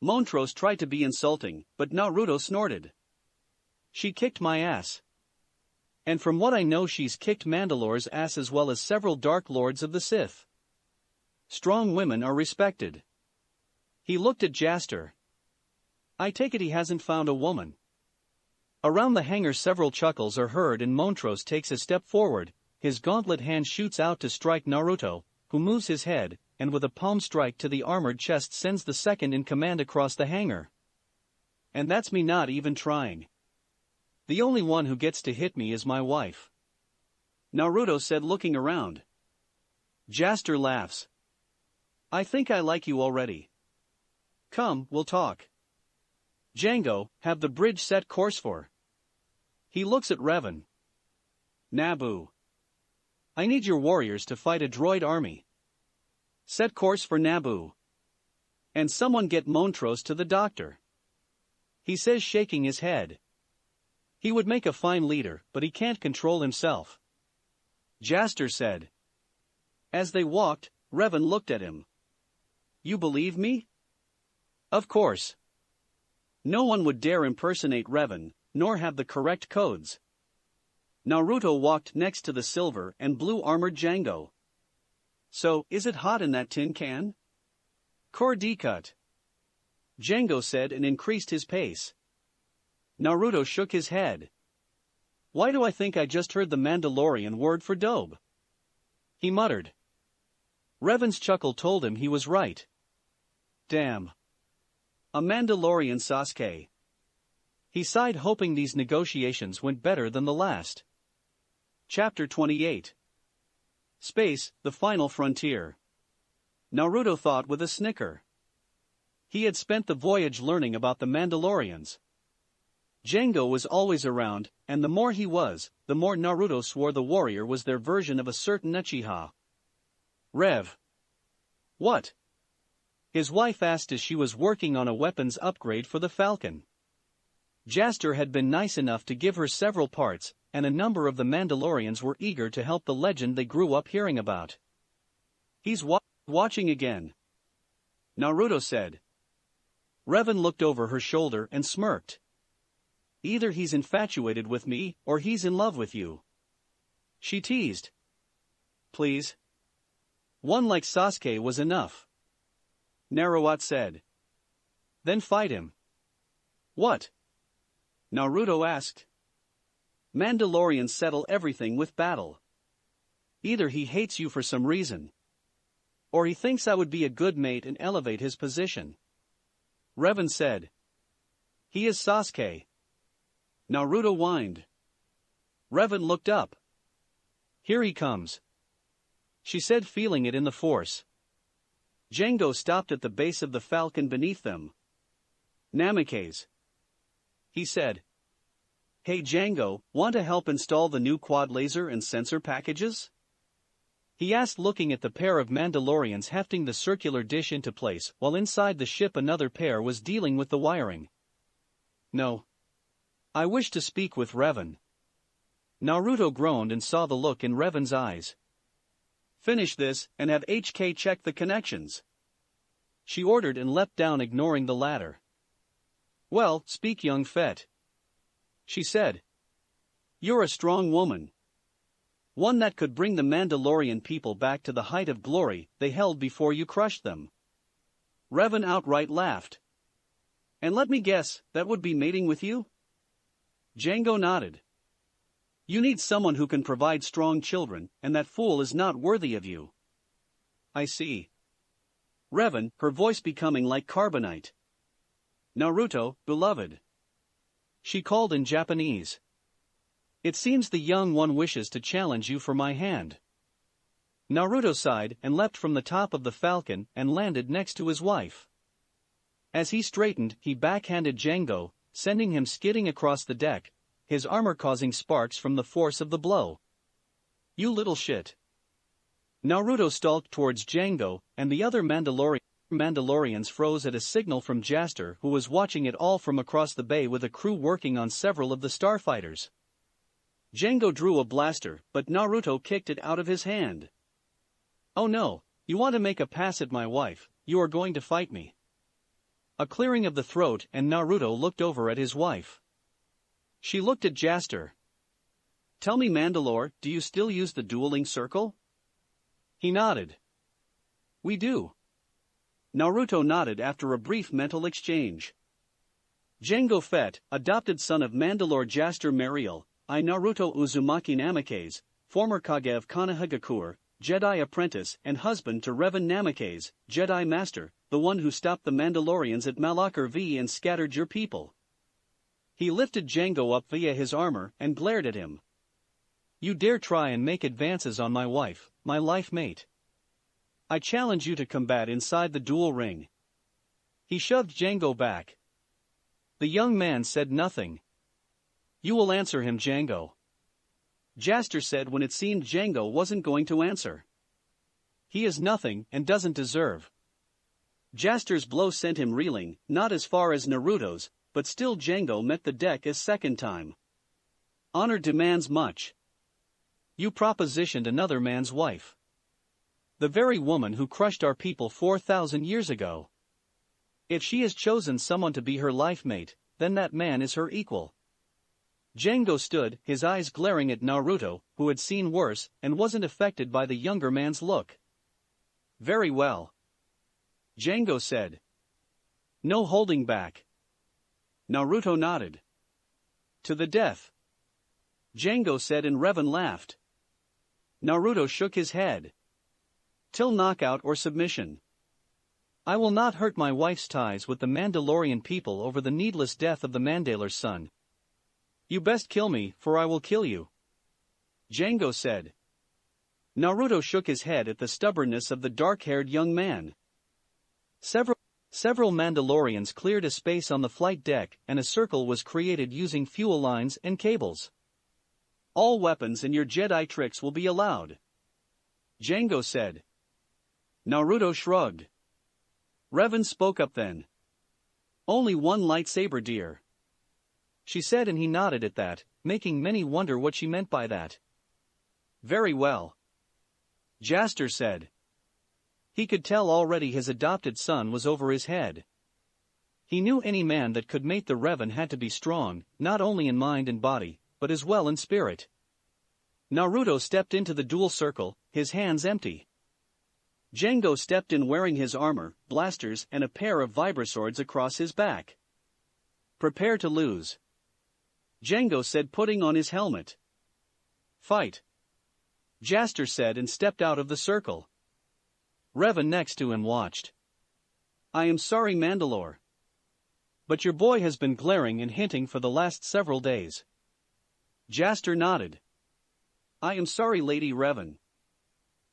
Montrose tried to be insulting, but Naruto snorted. She kicked my ass. And from what I know she's kicked Mandalore's ass as well as several Dark Lords of the Sith. Strong women are respected. He looked at Jaster. I take it he hasn't found a woman. Around the hangar several chuckles are heard and Montrose takes a step forward, his gauntlet hand shoots out to strike Naruto, who moves his head, and with a palm strike to the armored chest sends the second in command across the hangar. And that's me not even trying. The only one who gets to hit me is my wife, Naruto said, looking around. Jaster laughs. I think I like you already. Come, we'll talk. Jango, have the bridge set course for. He looks at Revan. Naboo. I need your warriors to fight a droid army. Set course for Naboo. And someone get Montrose to the doctor. He says, shaking his head. He would make a fine leader, but he can't control himself. Jaster said. As they walked, Revan looked at him. You believe me? Of course. No one would dare impersonate Revan, nor have the correct codes. Naruto walked next to the silver and blue armored Jango. So, is it hot in that tin can? Cut. Jango said and increased his pace. Naruto shook his head. Why do I think I just heard the Mandalorian word for dobe? He muttered. Revan's chuckle told him he was right. Damn. A Mandalorian Sasuke. He sighed, hoping these negotiations went better than the last. Chapter 28. Space, the Final Frontier. Naruto thought with a snicker. He had spent the voyage learning about the Mandalorians. Jango was always around, and the more he was, the more Naruto swore the warrior was their version of a certain Uchiha. Rev. What? His wife asked as she was working on a weapons upgrade for the Falcon. Jaster had been nice enough to give her several parts, and a number of the Mandalorians were eager to help the legend they grew up hearing about. He's watching again, Naruto said. Revan looked over her shoulder and smirked. Either he's infatuated with me, or he's in love with you, she teased. Please. One like Sasuke was enough, Naruto said. Then fight him. What? Naruto asked. Mandalorians settle everything with battle. Either he hates you for some reason, Or he thinks I would be a good mate and elevate his position. Revan said. He is Sasuke. Naruto whined. Revan looked up. Here he comes, she said, feeling it in the force. Django stopped at the base of the falcon beneath them. Namikaze, he said. Hey Django, want to help install the new quad laser and sensor packages? He asked, looking at the pair of Mandalorians hefting the circular dish into place while inside the ship another pair was dealing with the wiring. No. I wish to speak with Revan. Naruto groaned and saw the look in Revan's eyes. Finish this and have HK check the connections, she ordered and leapt down, ignoring the latter. Well, speak, young Fett, she said. You're a strong woman. One that could bring the Mandalorian people back to the height of glory they held before you crushed them. Revan outright laughed. And let me guess, that would be mating with you? Django nodded. You need someone who can provide strong children, and that fool is not worthy of you. I see. Revan, her voice becoming like carbonite. Naruto, beloved, she called in Japanese. It seems the young one wishes to challenge you for my hand. Naruto sighed and leapt from the top of the falcon and landed next to his wife. As he straightened, he backhanded Django, sending him skidding across the deck, his armor causing sparks from the force of the blow. You little shit. Naruto stalked towards Django, and the other Mandalorians froze at a signal from Jaster, who was watching it all from across the bay with a crew working on several of the starfighters. Django drew a blaster, but Naruto kicked it out of his hand. Oh no, you want to make a pass at my wife, you are going to fight me. A clearing of the throat, and Naruto looked over at his wife. She looked at Jaster. Tell me, Mandalore, do you still use the dueling circle? He nodded. We do. Naruto nodded after a brief mental exchange. Django Fett, adopted son of Mandalore Jaster Mariel, I Naruto Uzumaki Namikaze, former Kage of Konohagakure, Jedi apprentice and husband to Revan Namikaze, Jedi Master, the one who stopped the Mandalorians at Malakar V and scattered your people. He lifted Django up via his armor and glared at him. You dare try and make advances on my wife, my life mate. I challenge you to combat inside the duel ring. He shoved Django back. The young man said nothing. You will answer him, Django, Jaster said when it seemed Django wasn't going to answer. He is nothing and doesn't deserve. Jaster's blow sent him reeling, not as far as Naruto's, but still Django met the deck a second time. Honor demands much. You propositioned another man's wife. The very woman who crushed our people 4,000 years ago. If she has chosen someone to be her life mate, then that man is her equal. Django stood, his eyes glaring at Naruto, who had seen worse and wasn't affected by the younger man's look. Very well, Django said. No holding back. Naruto nodded. To the death, Django said, and Revan laughed. Naruto shook his head. Till knockout or submission. I will not hurt my wife's ties with the Mandalorian people over the needless death of the Mandalor's son. You best kill me, for I will kill you, Django said. Naruto shook his head at the stubbornness of the dark-haired young man. Several Mandalorians cleared a space on the flight deck, and a circle was created using fuel lines and cables. All weapons and your Jedi tricks will be allowed, Django said. Naruto shrugged. Revan spoke up then. Only one lightsaber, dear, she said, and he nodded at that, making many wonder what she meant by that. Very well, Jaster said. He could tell already his adopted son was over his head. He knew any man that could mate the Revan had to be strong, not only in mind and body, but as well in spirit. Naruto stepped into the duel circle, his hands empty. Django stepped in wearing his armor, blasters, and a pair of vibraswords across his back. Prepare to lose, Django said, putting on his helmet. Fight, Jaster said, and stepped out of the circle. Revan next to him watched. I am sorry, Mandalore. But your boy has been glaring and hinting for the last several days. Jaster nodded. I am sorry, Lady Revan.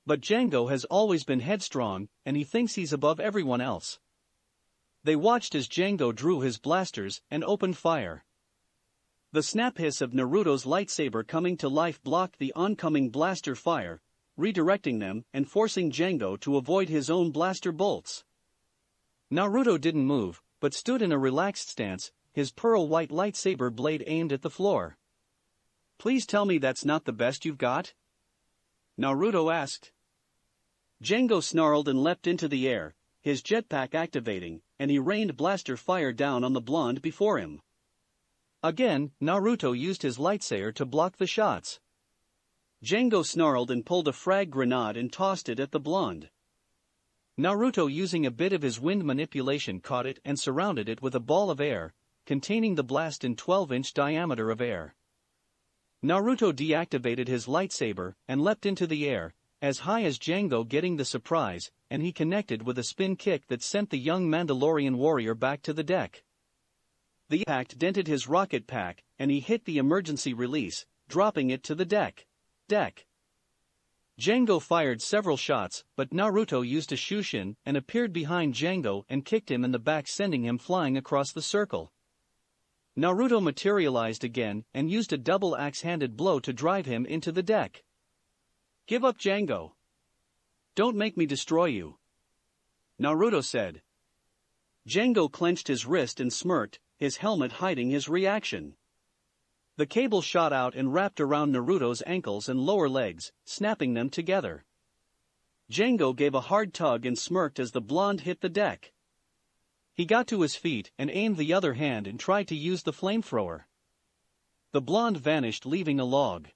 But Jango has always been headstrong, and he thinks he's above everyone else. They watched as Jango drew his blasters and opened fire. The snap hiss of Naruto's lightsaber coming to life blocked the oncoming blaster fire, redirecting them and forcing Jango to avoid his own blaster bolts. Naruto didn't move, but stood in a relaxed stance, his pearl-white lightsaber blade aimed at the floor. Please tell me that's not the best you've got? Naruto asked. Jango snarled and leapt into the air, his jetpack activating, and he rained blaster fire down on the blonde before him. Again, Naruto used his lightsaber to block the shots. Jango snarled and pulled a frag grenade and tossed it at the blonde. Naruto, using a bit of his wind manipulation, caught it and surrounded it with a ball of air, containing the blast in 12-inch diameter of air. Naruto deactivated his lightsaber and leapt into the air, as high as Jango, getting the surprise, and he connected with a spin kick that sent the young Mandalorian warrior back to the deck. The impact dented his rocket pack, and he hit the emergency release, dropping it to the deck. Jango fired several shots, but Naruto used a Shushin and appeared behind Jango and kicked him in the back, sending him flying across the circle. Naruto materialized again and used a double axe-handed blow to drive him into the deck. Give up, Jango. Don't make me destroy you, Naruto said. Jango clenched his wrist and smirked, his helmet hiding his reaction. The cable shot out and wrapped around Naruto's ankles and lower legs, snapping them together. Jango gave a hard tug and smirked as the blonde hit the deck. He got to his feet and aimed the other hand and tried to use the flamethrower. The blonde vanished, leaving a log.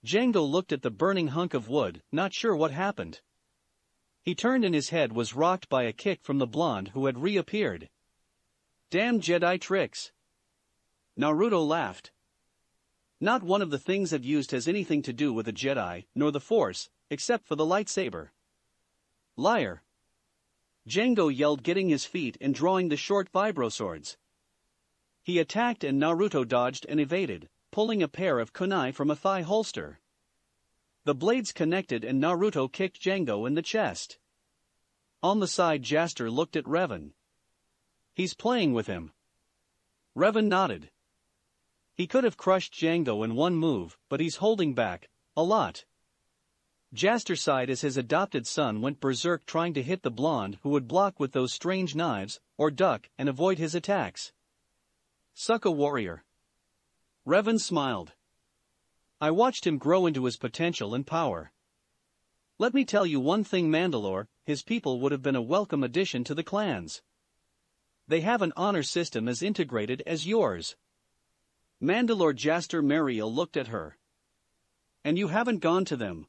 Jango looked at the burning hunk of wood, not sure what happened. He turned and his head was rocked by a kick from the blonde, who had reappeared. Damn Jedi tricks, Naruto laughed. Not one of the things I've used has anything to do with a Jedi, nor the Force, except for the lightsaber. Liar, Jango yelled, getting his feet and drawing the short vibroswords. He attacked and Naruto dodged and evaded, pulling a pair of kunai from a thigh holster. The blades connected and Naruto kicked Jango in the chest. On the side, Jaster looked at Revan. He's playing with him. Revan nodded. He could have crushed Jango in one move, but he's holding back, a lot. Jaster sighed as his adopted son went berserk, trying to hit the blonde, who would block with those strange knives, or duck and avoid his attacks. Suck a warrior. Revan smiled. I watched him grow into his potential and power. Let me tell you one thing, Mandalore, his people would have been a welcome addition to the clans. They have an honor system as integrated as yours. Mandalore. Jaster Mariel looked at her. And you haven't gone to them?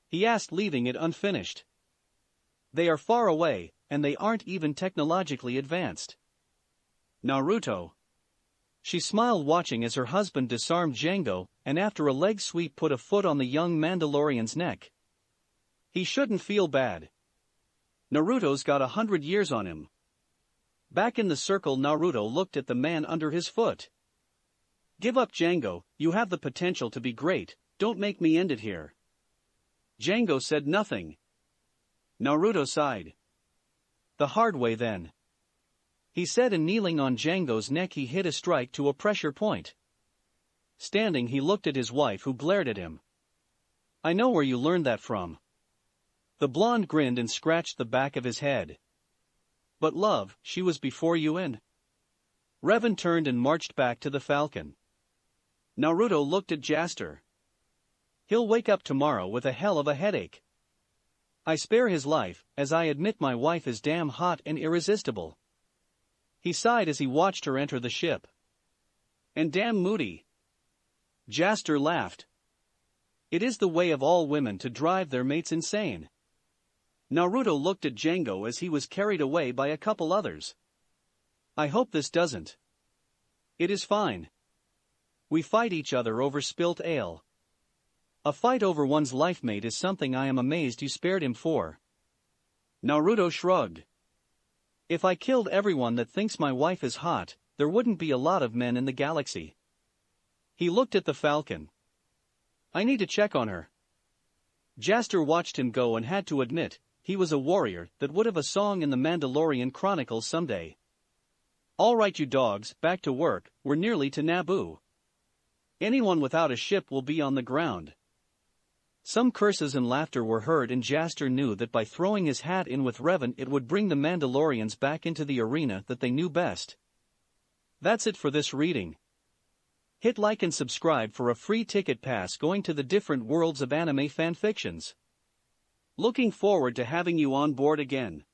He asked, leaving it unfinished. They are far away, and they aren't even technologically advanced. Naruto. She smiled, watching as her husband disarmed Jango, and after a leg sweep put a foot on the young Mandalorian's neck. He shouldn't feel bad. Naruto's got 100 years on him. Back in the circle, Naruto looked at the man under his foot. Give up, Jango, you have the potential to be great, don't make me end it here. Jango said nothing. Naruto sighed. The hard way then, he said, and kneeling on Jango's neck he hit a strike to a pressure point. Standing, he looked at his wife, who glared at him. I know where you learned that from. The blonde grinned and scratched the back of his head. But love, she was before you and... Revan turned and marched back to the Falcon. Naruto looked at Jaster. He'll wake up tomorrow with a hell of a headache. I spare his life, as I admit my wife is damn hot and irresistible. He sighed as he watched her enter the ship. And damn moody. Jaster laughed. It is the way of all women to drive their mates insane. Naruto looked at Jango as he was carried away by a couple others. I hope this doesn't. It is fine. We fight each other over spilt ale. A fight over one's life mate is something I am amazed you spared him for. Naruto shrugged. If I killed everyone that thinks my wife is hot, there wouldn't be a lot of men in the galaxy. He looked at the falcon. I need to check on her. Jaster watched him go and had to admit, he was a warrior that would have a song in the Mandalorian Chronicles someday. All right you dogs, back to work, we're nearly to Naboo. Anyone without a ship will be on the ground. Some curses and laughter were heard and Jaster knew that by throwing his hat in with Revan it would bring the Mandalorians back into the arena that they knew best. That's it for this reading. Hit like and subscribe for a free ticket pass going to the different worlds of anime fanfictions. Looking forward to having you on board again.